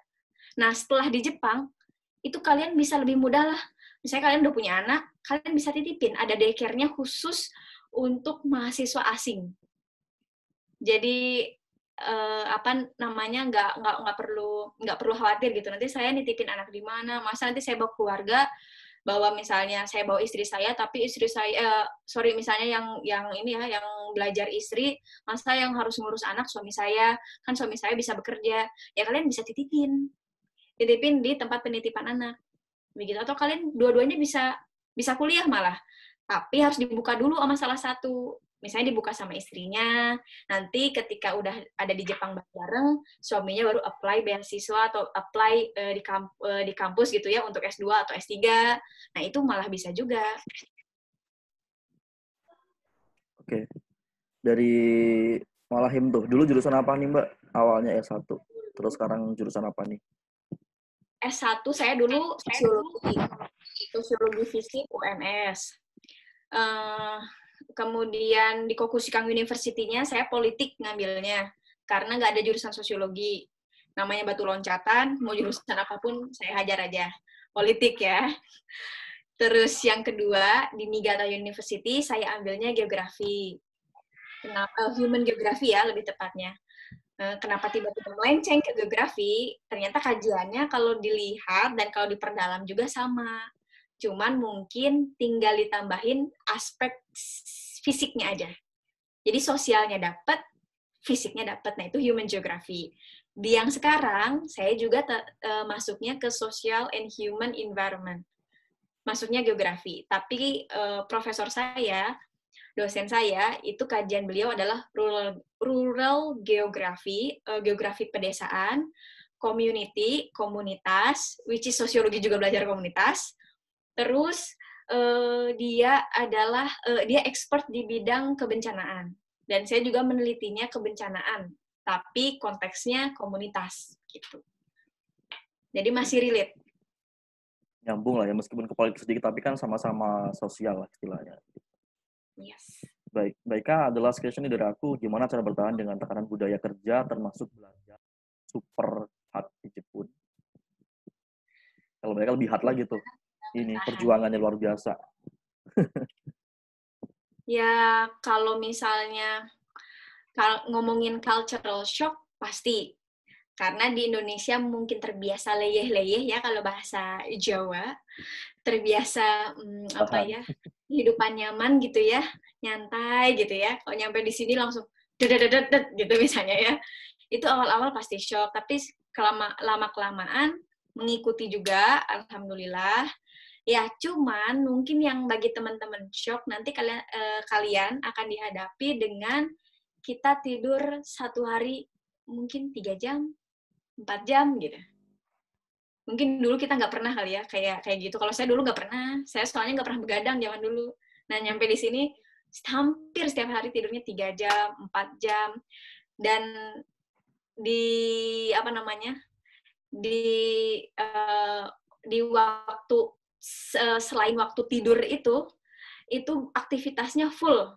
Speaker 2: Nah, setelah di Jepang, itu kalian bisa lebih mudah lah. Misalnya kalian udah punya anak, kalian bisa titipin. Ada daycare-nya khusus untuk mahasiswa asing. Jadi nggak perlu khawatir gitu. Nanti saya nitipin anak di mana? Masa nanti saya bawa keluarga, misalnya saya bawa istri saya, tapi istri saya misalnya yang belajar istri, masa yang harus ngurus anak suami saya, kan suami saya bisa bekerja. Ya kalian bisa titipin di tempat penitipan anak. Begitu, atau kalian dua-duanya bisa kuliah malah, tapi harus dibuka dulu sama salah satu. Misalnya dibuka sama istrinya, nanti ketika udah ada di Jepang bareng, suaminya baru apply beasiswa atau apply di kampus gitu ya untuk S2 atau S3. Nah, itu malah bisa juga.
Speaker 1: Oke. Dari Malahim tuh, dulu jurusan apa nih Mbak? Awalnya S1, terus sekarang jurusan apa nih?
Speaker 2: S1 saya dulu Sosiologi Fisik UNS. Kemudian di Kokushikang University-nya saya politik ngambilnya, karena nggak ada jurusan sosiologi. Namanya batu loncatan, mau jurusan apapun saya hajar aja. Politik ya. Terus yang kedua, di Niigata University saya ambilnya geografi. Human geografi ya, lebih tepatnya. Kenapa tiba-tiba melenceng ke geografi? Ternyata kajiannya kalau dilihat dan kalau diperdalam juga sama. Cuman mungkin tinggal ditambahin aspek fisiknya aja. Jadi sosialnya dapat, fisiknya dapat. Nah, itu human geography. Di yang sekarang, saya juga masuknya ke social and human environment. Masuknya geografi. Tapi profesor saya, dosen saya, itu kajian beliau adalah rural geography, geografi pedesaan, community, komunitas, which is sosiologi juga belajar komunitas. Terus dia adalah dia expert di bidang kebencanaan, dan saya juga menelitinya kebencanaan, tapi konteksnya komunitas gitu. Jadi masih relate.
Speaker 1: Nyambung lah ya, meskipun ke politik sedikit, tapi kan sama-sama sosial lah istilahnya.
Speaker 2: Yes.
Speaker 1: Baik, Kak, the last question dari aku, gimana cara bertahan dengan tekanan budaya kerja, termasuk belajar super hard di Jepun? Kalau mereka lebih hard lagi tuh, ini perjuangannya luar biasa.
Speaker 2: Ya, kalau misalnya ngomongin cultural shock, pasti. Karena di Indonesia mungkin terbiasa leyeh-leyeh ya, kalau bahasa Jawa. Terbiasa, kehidupan nyaman gitu ya, nyantai gitu ya. Kalau nyampe di sini langsung dedet gitu misalnya ya. Itu awal-awal pasti shock, tapi lama-kelamaan mengikuti juga, alhamdulillah. Ya, cuman mungkin yang bagi teman-teman shock, nanti kalian akan dihadapi dengan kita tidur satu hari mungkin 3 jam, 4 jam gitu. Mungkin dulu kita nggak pernah kali ya, kayak gitu. Kalau saya dulu nggak pernah, saya soalnya nggak pernah begadang zaman dulu. Nah, nyampe di sini, hampir setiap hari tidurnya 3 jam, 4 jam. Dan di waktu selain waktu tidur itu aktivitasnya full.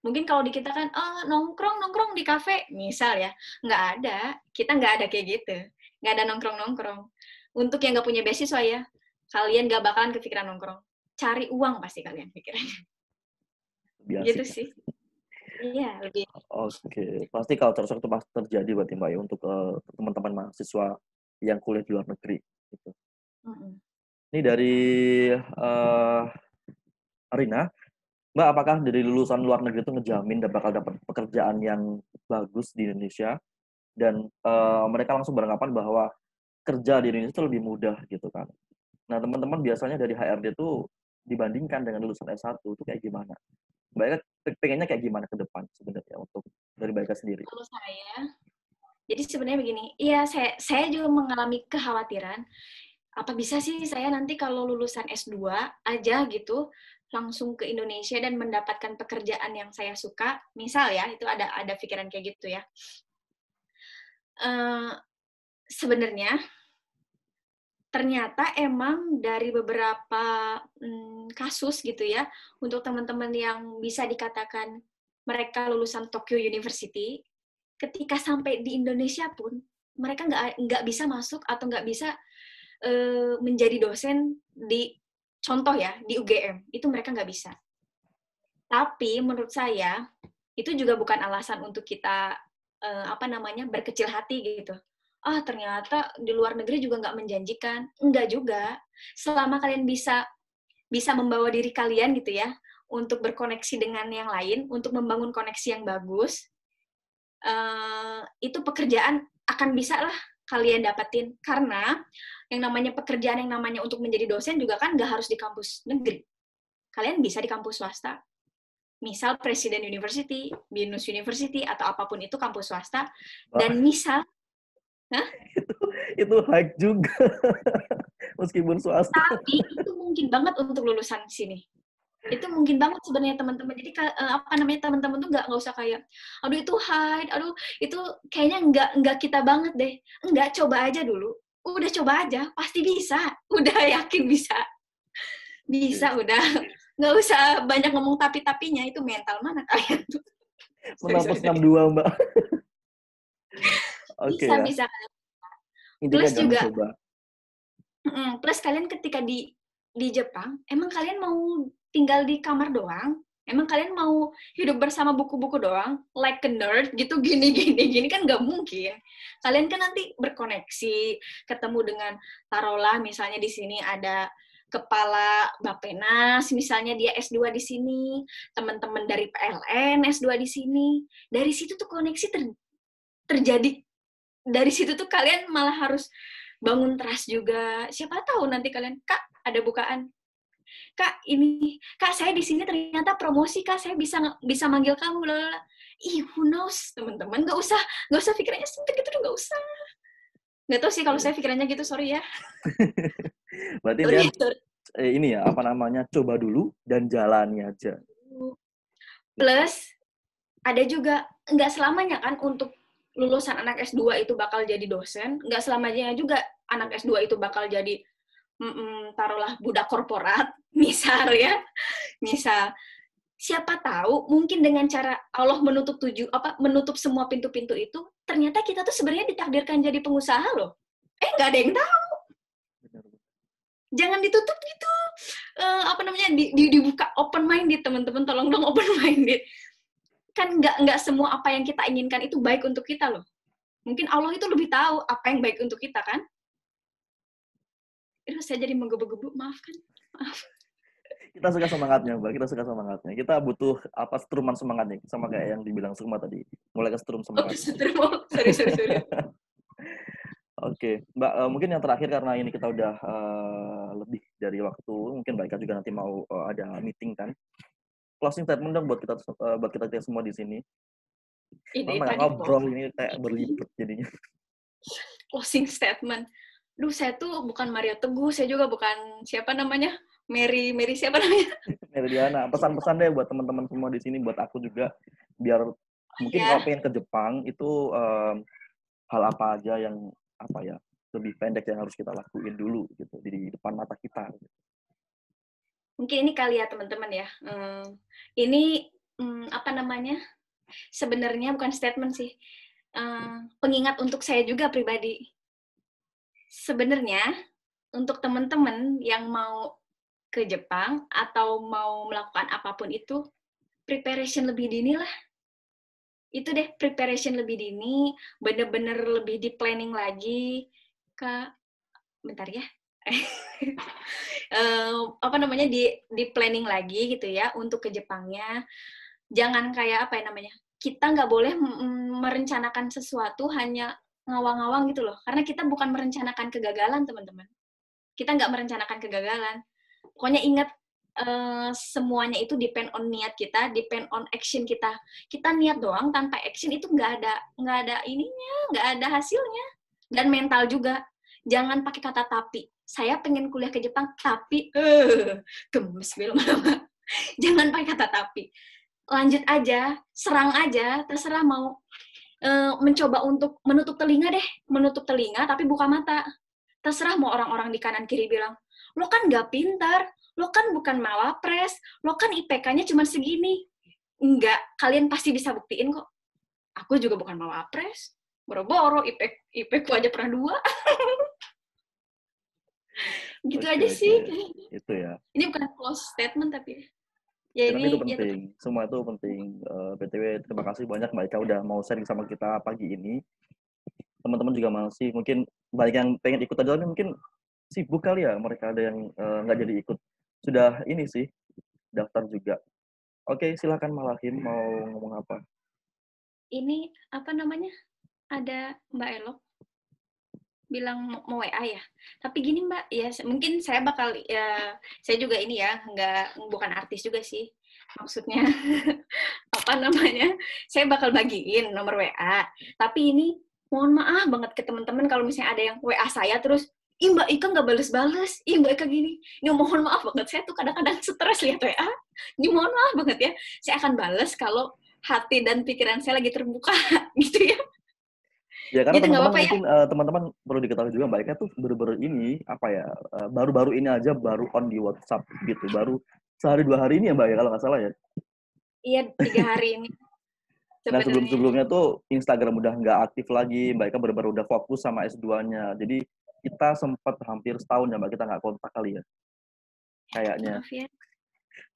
Speaker 2: Mungkin kalau di kita kan nongkrong di kafe misal ya, nggak ada, kita nggak ada kayak gitu, nggak ada nongkrong. Untuk yang nggak punya beasiswa ya, kalian nggak bakalan kepikiran nongkrong, cari uang pasti kalian pikirannya.
Speaker 1: Biasa.
Speaker 2: Gitu sih. Iya, lebih.
Speaker 1: Oke, pasti culture shock itu pasti terjadi berarti Mbak ya, untuk teman-teman mahasiswa yang kuliah di luar negeri. Gitu. Ini dari Rina, Mbak, apakah dari lulusan luar negeri itu ngejamin bakal dapat pekerjaan yang bagus di Indonesia, dan mereka langsung beranggapan bahwa kerja di Indonesia itu lebih mudah gitu kan? Nah, teman-teman biasanya dari HRD itu dibandingkan dengan lulusan S1 itu kayak gimana? Mbak pengennya kayak gimana ke depan sebenarnya untuk dari Mbak sendiri?
Speaker 2: Kalau saya, jadi sebenarnya begini, iya saya juga mengalami kekhawatiran, apa bisa sih saya nanti kalau lulusan S2 aja gitu, langsung ke Indonesia dan mendapatkan pekerjaan yang saya suka, misal ya, itu ada pikiran kayak gitu ya. Sebenarnya, ternyata emang dari beberapa kasus gitu ya, untuk teman-teman yang bisa dikatakan mereka lulusan Tokyo University, ketika sampai di Indonesia pun, mereka nggak bisa masuk atau nggak bisa menjadi dosen di, contoh ya, di UGM. Itu mereka nggak bisa. Tapi menurut saya, itu juga bukan alasan untuk kita berkecil hati gitu. Ternyata di luar negeri juga nggak menjanjikan. Enggak juga. Selama kalian bisa membawa diri kalian gitu ya, untuk berkoneksi dengan yang lain, untuk membangun koneksi yang bagus, itu pekerjaan akan bisa lah kalian dapetin. Karena yang namanya pekerjaan, yang namanya untuk menjadi dosen juga kan nggak harus di kampus negeri. Kalian bisa di kampus swasta. Misal Presiden University, Binus University, atau apapun itu kampus swasta. Dan misal,
Speaker 1: itu hike juga, meskipun swasta.
Speaker 2: Tapi itu mungkin banget untuk lulusan sini. Itu mungkin banget sebenarnya teman-teman. Jadi teman-teman tuh nggak usah kayak, aduh itu hide, aduh itu kayaknya nggak kita banget deh. Enggak, coba aja dulu. Udah coba aja, pasti bisa. Udah yakin bisa. Bisa, udah. Nggak usah banyak ngomong tapi-tapinya, itu mental mana kalian tuh.
Speaker 1: Menapos 62, Mbak. Oke,
Speaker 2: bisa.
Speaker 1: Intinya plus juga, coba.
Speaker 2: Plus kalian ketika di Jepang, emang kalian mau tinggal di kamar doang? Emang kalian mau hidup bersama buku-buku doang? Like a nerd gitu, gini kan nggak mungkin. Kalian kan nanti berkoneksi, ketemu dengan, taruhlah misalnya di sini ada kepala Bappenas, misalnya dia S2 di sini, teman-teman dari PLN S2 di sini. Dari situ tuh koneksi terjadi. Dari situ tuh kalian malah harus bangun trust juga. Siapa tahu nanti kalian, Kak, ada bukaan. Kak, ini, Kak, saya di sini ternyata promosi, Kak, saya bisa manggil kamu, lalala. Ih, who knows, teman-teman, nggak usah pikirannya sempit gitu, nggak usah. Nggak tahu sih kalau saya pikirannya gitu, sorry ya.
Speaker 1: Berarti
Speaker 2: Sorry,
Speaker 1: dia
Speaker 2: sorry.
Speaker 1: ini ya, apa namanya, coba dulu dan jalani aja.
Speaker 2: Plus, ada juga, nggak selamanya kan untuk lulusan anak S2 itu bakal jadi dosen, nggak selamanya juga anak S2 itu bakal jadi, taruhlah budak korporat, misal ya, misal. Siapa tahu mungkin dengan cara Allah menutup semua pintu-pintu itu, ternyata kita tuh sebenarnya ditakdirkan jadi pengusaha loh. Nggak ada yang tahu. Jangan ditutup gitu. Dibuka open minded, teman-teman, tolong dong open minded. Kan nggak semua apa yang kita inginkan itu baik untuk kita loh. Mungkin Allah itu lebih tahu apa yang baik untuk kita kan. Saya jadi menggebu-gebu, maafkan. Maaf.
Speaker 1: Kita suka semangatnya, Mbak. Kita suka semangatnya. Kita butuh struman semangatnya, sama kayak yang dibilang Sukma tadi. Mulai ke strum semangat.
Speaker 2: Sorry.
Speaker 1: Oke, Mbak, mungkin yang terakhir karena ini kita udah lebih dari waktu, mungkin Mbak Ika juga nanti mau ada meeting kan. Closing statement dong buat kita semua di sini. Lama ngobrol ini kayak berlibet jadinya.
Speaker 2: Closing statement. Saya tuh bukan Mario Teguh, saya juga bukan siapa namanya, Mary siapa namanya?
Speaker 1: Mary Diana. Pesan-pesan deh buat teman-teman semua di sini, buat aku juga, biar mungkin kalau pengen ke Jepang itu hal apa aja yang lebih pendek yang harus kita lakuin dulu gitu di depan mata kita.
Speaker 2: Mungkin ini kali ya teman-teman ya. Ini sebenarnya bukan statement sih. Pengingat untuk saya juga pribadi. Sebenarnya untuk teman-teman yang mau ke Jepang atau mau melakukan apapun itu, preparation lebih dini lah. Itu deh, preparation lebih dini, bener-bener lebih di planning lagi. Kak, bentar ya. Di planning lagi gitu ya untuk ke Jepangnya. Jangan kayak kita nggak boleh merencanakan sesuatu hanya ngawang-ngawang gitu loh, karena kita bukan merencanakan kegagalan, teman-teman. Kita nggak merencanakan kegagalan. Pokoknya ingat, semuanya itu depend on niat kita, depend on action kita. Kita niat doang tanpa action itu nggak ada ininya, nggak ada hasilnya. Dan mental juga. Jangan pakai kata tapi. Saya pengen kuliah ke Jepang, tapi gemes lama-lama. Jangan pakai kata tapi. Lanjut aja, serang aja, terserah mau mencoba untuk menutup telinga tapi buka mata. Terserah mau orang-orang di kanan kiri bilang, lo kan nggak pintar, lo kan bukan mawapres, lo kan IPK-nya cuma segini. Enggak, kalian pasti bisa buktiin kok. Aku juga bukan mawapres, boro-boro IP ku aja pernah 2. Gitu aja sih.
Speaker 1: Itu ya.
Speaker 2: Ini bukan close statement tapi
Speaker 1: tapi itu penting. Semua itu penting. BTW terima kasih banyak Mbak Ika udah mau sharing sama kita pagi ini. Teman-teman juga masih mungkin banyak yang pengen ikut aja, mungkin sibuk kali ya, mereka ada yang nggak jadi ikut. Sudah ini sih daftar juga. Oke, silakan Malahim mau ngomong apa?
Speaker 2: Ini ada Mbak Elok bilang mau WA ya. Tapi gini Mbak, ya mungkin saya bakal saya juga ini ya, bukan artis juga sih. Maksudnya saya bakal bagiin nomor WA. Tapi ini mohon maaf banget ke teman-teman kalau misalnya ada yang WA saya terus, ih Mbak Ika nggak bales-bales, ih Mbak Ika gini. Ini mohon maaf banget, saya tuh kadang-kadang stres lihat WA. Ini mohon maaf banget ya, saya akan bales kalau hati dan pikiran saya lagi terbuka gitu ya.
Speaker 1: Ya karena
Speaker 2: gitu,
Speaker 1: teman-teman mungkin teman-teman perlu diketahui juga Mbak Ika tuh baru-baru ini baru-baru ini aja baru on di WhatsApp gitu, baru sehari 2 hari ini ya Mbak ya kalau nggak salah ya.
Speaker 2: Iya 3 hari ini.
Speaker 1: Nah sebelumnya tuh Instagram udah nggak aktif lagi, Mbak Ika baru-baru udah fokus sama S2-nya. Jadi kita sempat hampir setahun ya Mbak kita nggak kontak kali ya. Kayaknya.
Speaker 2: Maaf ya.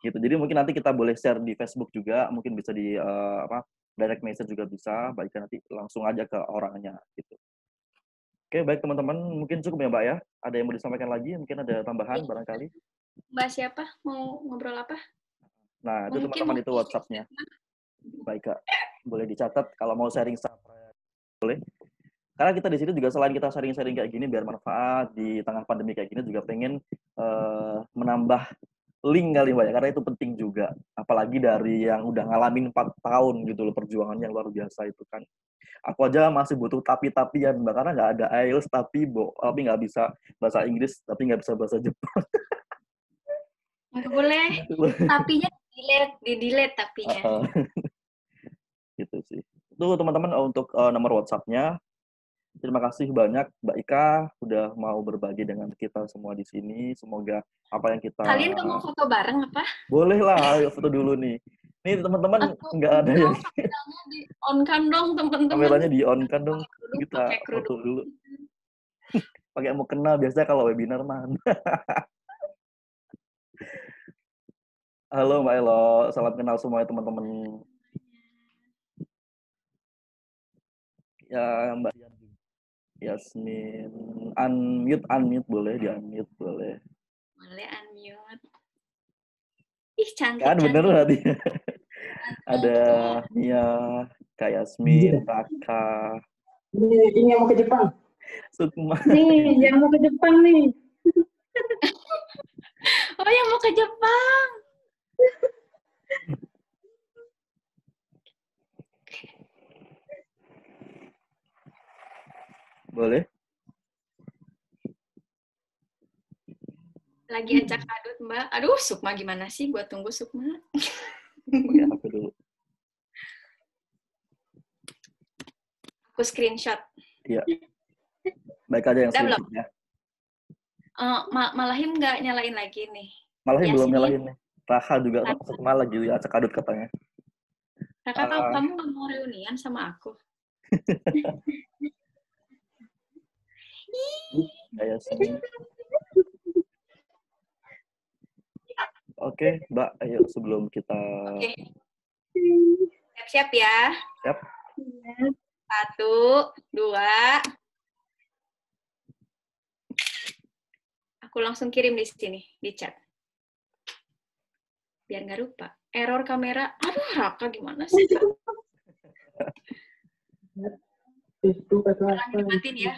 Speaker 1: Gitu. Jadi mungkin nanti kita boleh share di Facebook juga, mungkin bisa di direct message juga bisa, Mbak Ika nanti langsung aja ke orangnya gitu. Oke, baik teman-teman, mungkin cukup ya Mbak ya. Ada yang mau disampaikan lagi? Mungkin ada tambahan barangkali?
Speaker 2: Mbak siapa? Mau ngobrol apa?
Speaker 1: Nah, itu
Speaker 2: Mungkin
Speaker 1: teman-teman
Speaker 2: mau
Speaker 1: itu WhatsApp-nya. Baik Kak, boleh dicatat kalau mau sharing boleh. Karena kita di sini juga selain kita sharing-sharing kayak gini biar manfaat di tengah pandemi kayak gini juga pengen menambah link kali Mbak ya, karena itu penting juga. Apalagi dari yang udah ngalamin 4 tahun gitu loh, perjuangan yang luar biasa itu kan. Aku aja masih butuh tapi-tapian Mbak, karena nggak ada IELTS tapi nggak bisa bahasa Inggris, tapi nggak bisa bahasa Jepang.
Speaker 2: Nggak boleh. Tapinya di-delete tapinya.
Speaker 1: Gitu sih. Itu teman-teman untuk nomor WhatsApp-nya. Terima kasih banyak Mbak Ika udah mau berbagi dengan kita semua di sini. Semoga apa yang kita
Speaker 2: Kalian nggak mau foto bareng apa?
Speaker 1: boleh lah, ayo foto dulu nih. Nih teman-teman nggak ada yang
Speaker 2: kameranya di on kan dong teman-teman.
Speaker 1: kameranya di on kan dong.
Speaker 2: Pakai
Speaker 1: Kita
Speaker 2: kerudung.
Speaker 1: foto dulu. Pakai mau kenal biasanya kalau webinar mah. Halo Mbak Elo, salam kenal semua teman-teman. Ya Mbak Yasmin, unmute boleh, di unmute boleh.
Speaker 2: Boleh unmute. Ih, cantik.
Speaker 1: Kan bener tadi. Ada Mia, Kak Yasmin, Raka.
Speaker 4: Ini yang mau ke Jepang.
Speaker 1: Sukma.
Speaker 4: Nih, yang mau ke Jepang nih.
Speaker 2: Oh, yang mau ke Jepang.
Speaker 1: Boleh?
Speaker 2: Lagi acak adut, Mbak. Aduh, Sukma gimana sih? Gua tunggu Sukma.
Speaker 1: Pakai HP dulu.
Speaker 2: Aku screenshot.
Speaker 1: Iya. Baik aja yang screenshot ya.
Speaker 2: Malahim nggak nyalain lagi nih.
Speaker 1: Malahim belum
Speaker 2: Yasmin.
Speaker 1: nyalain nih. Raha juga Sukma lagi acak adut katanya.
Speaker 2: Raka, kamu nggak mau reunian sama aku?
Speaker 1: Kayak sini. Oke, Mbak, ayo sebelum kita...
Speaker 2: Oke. Siap-siap ya.
Speaker 1: Siap.
Speaker 2: 1, 2. Aku langsung kirim di sini, di chat. Biar nggak lupa. Error kamera. Aduh, Raka gimana sih, Kak?
Speaker 4: Itu kata
Speaker 2: Dimatiin ya.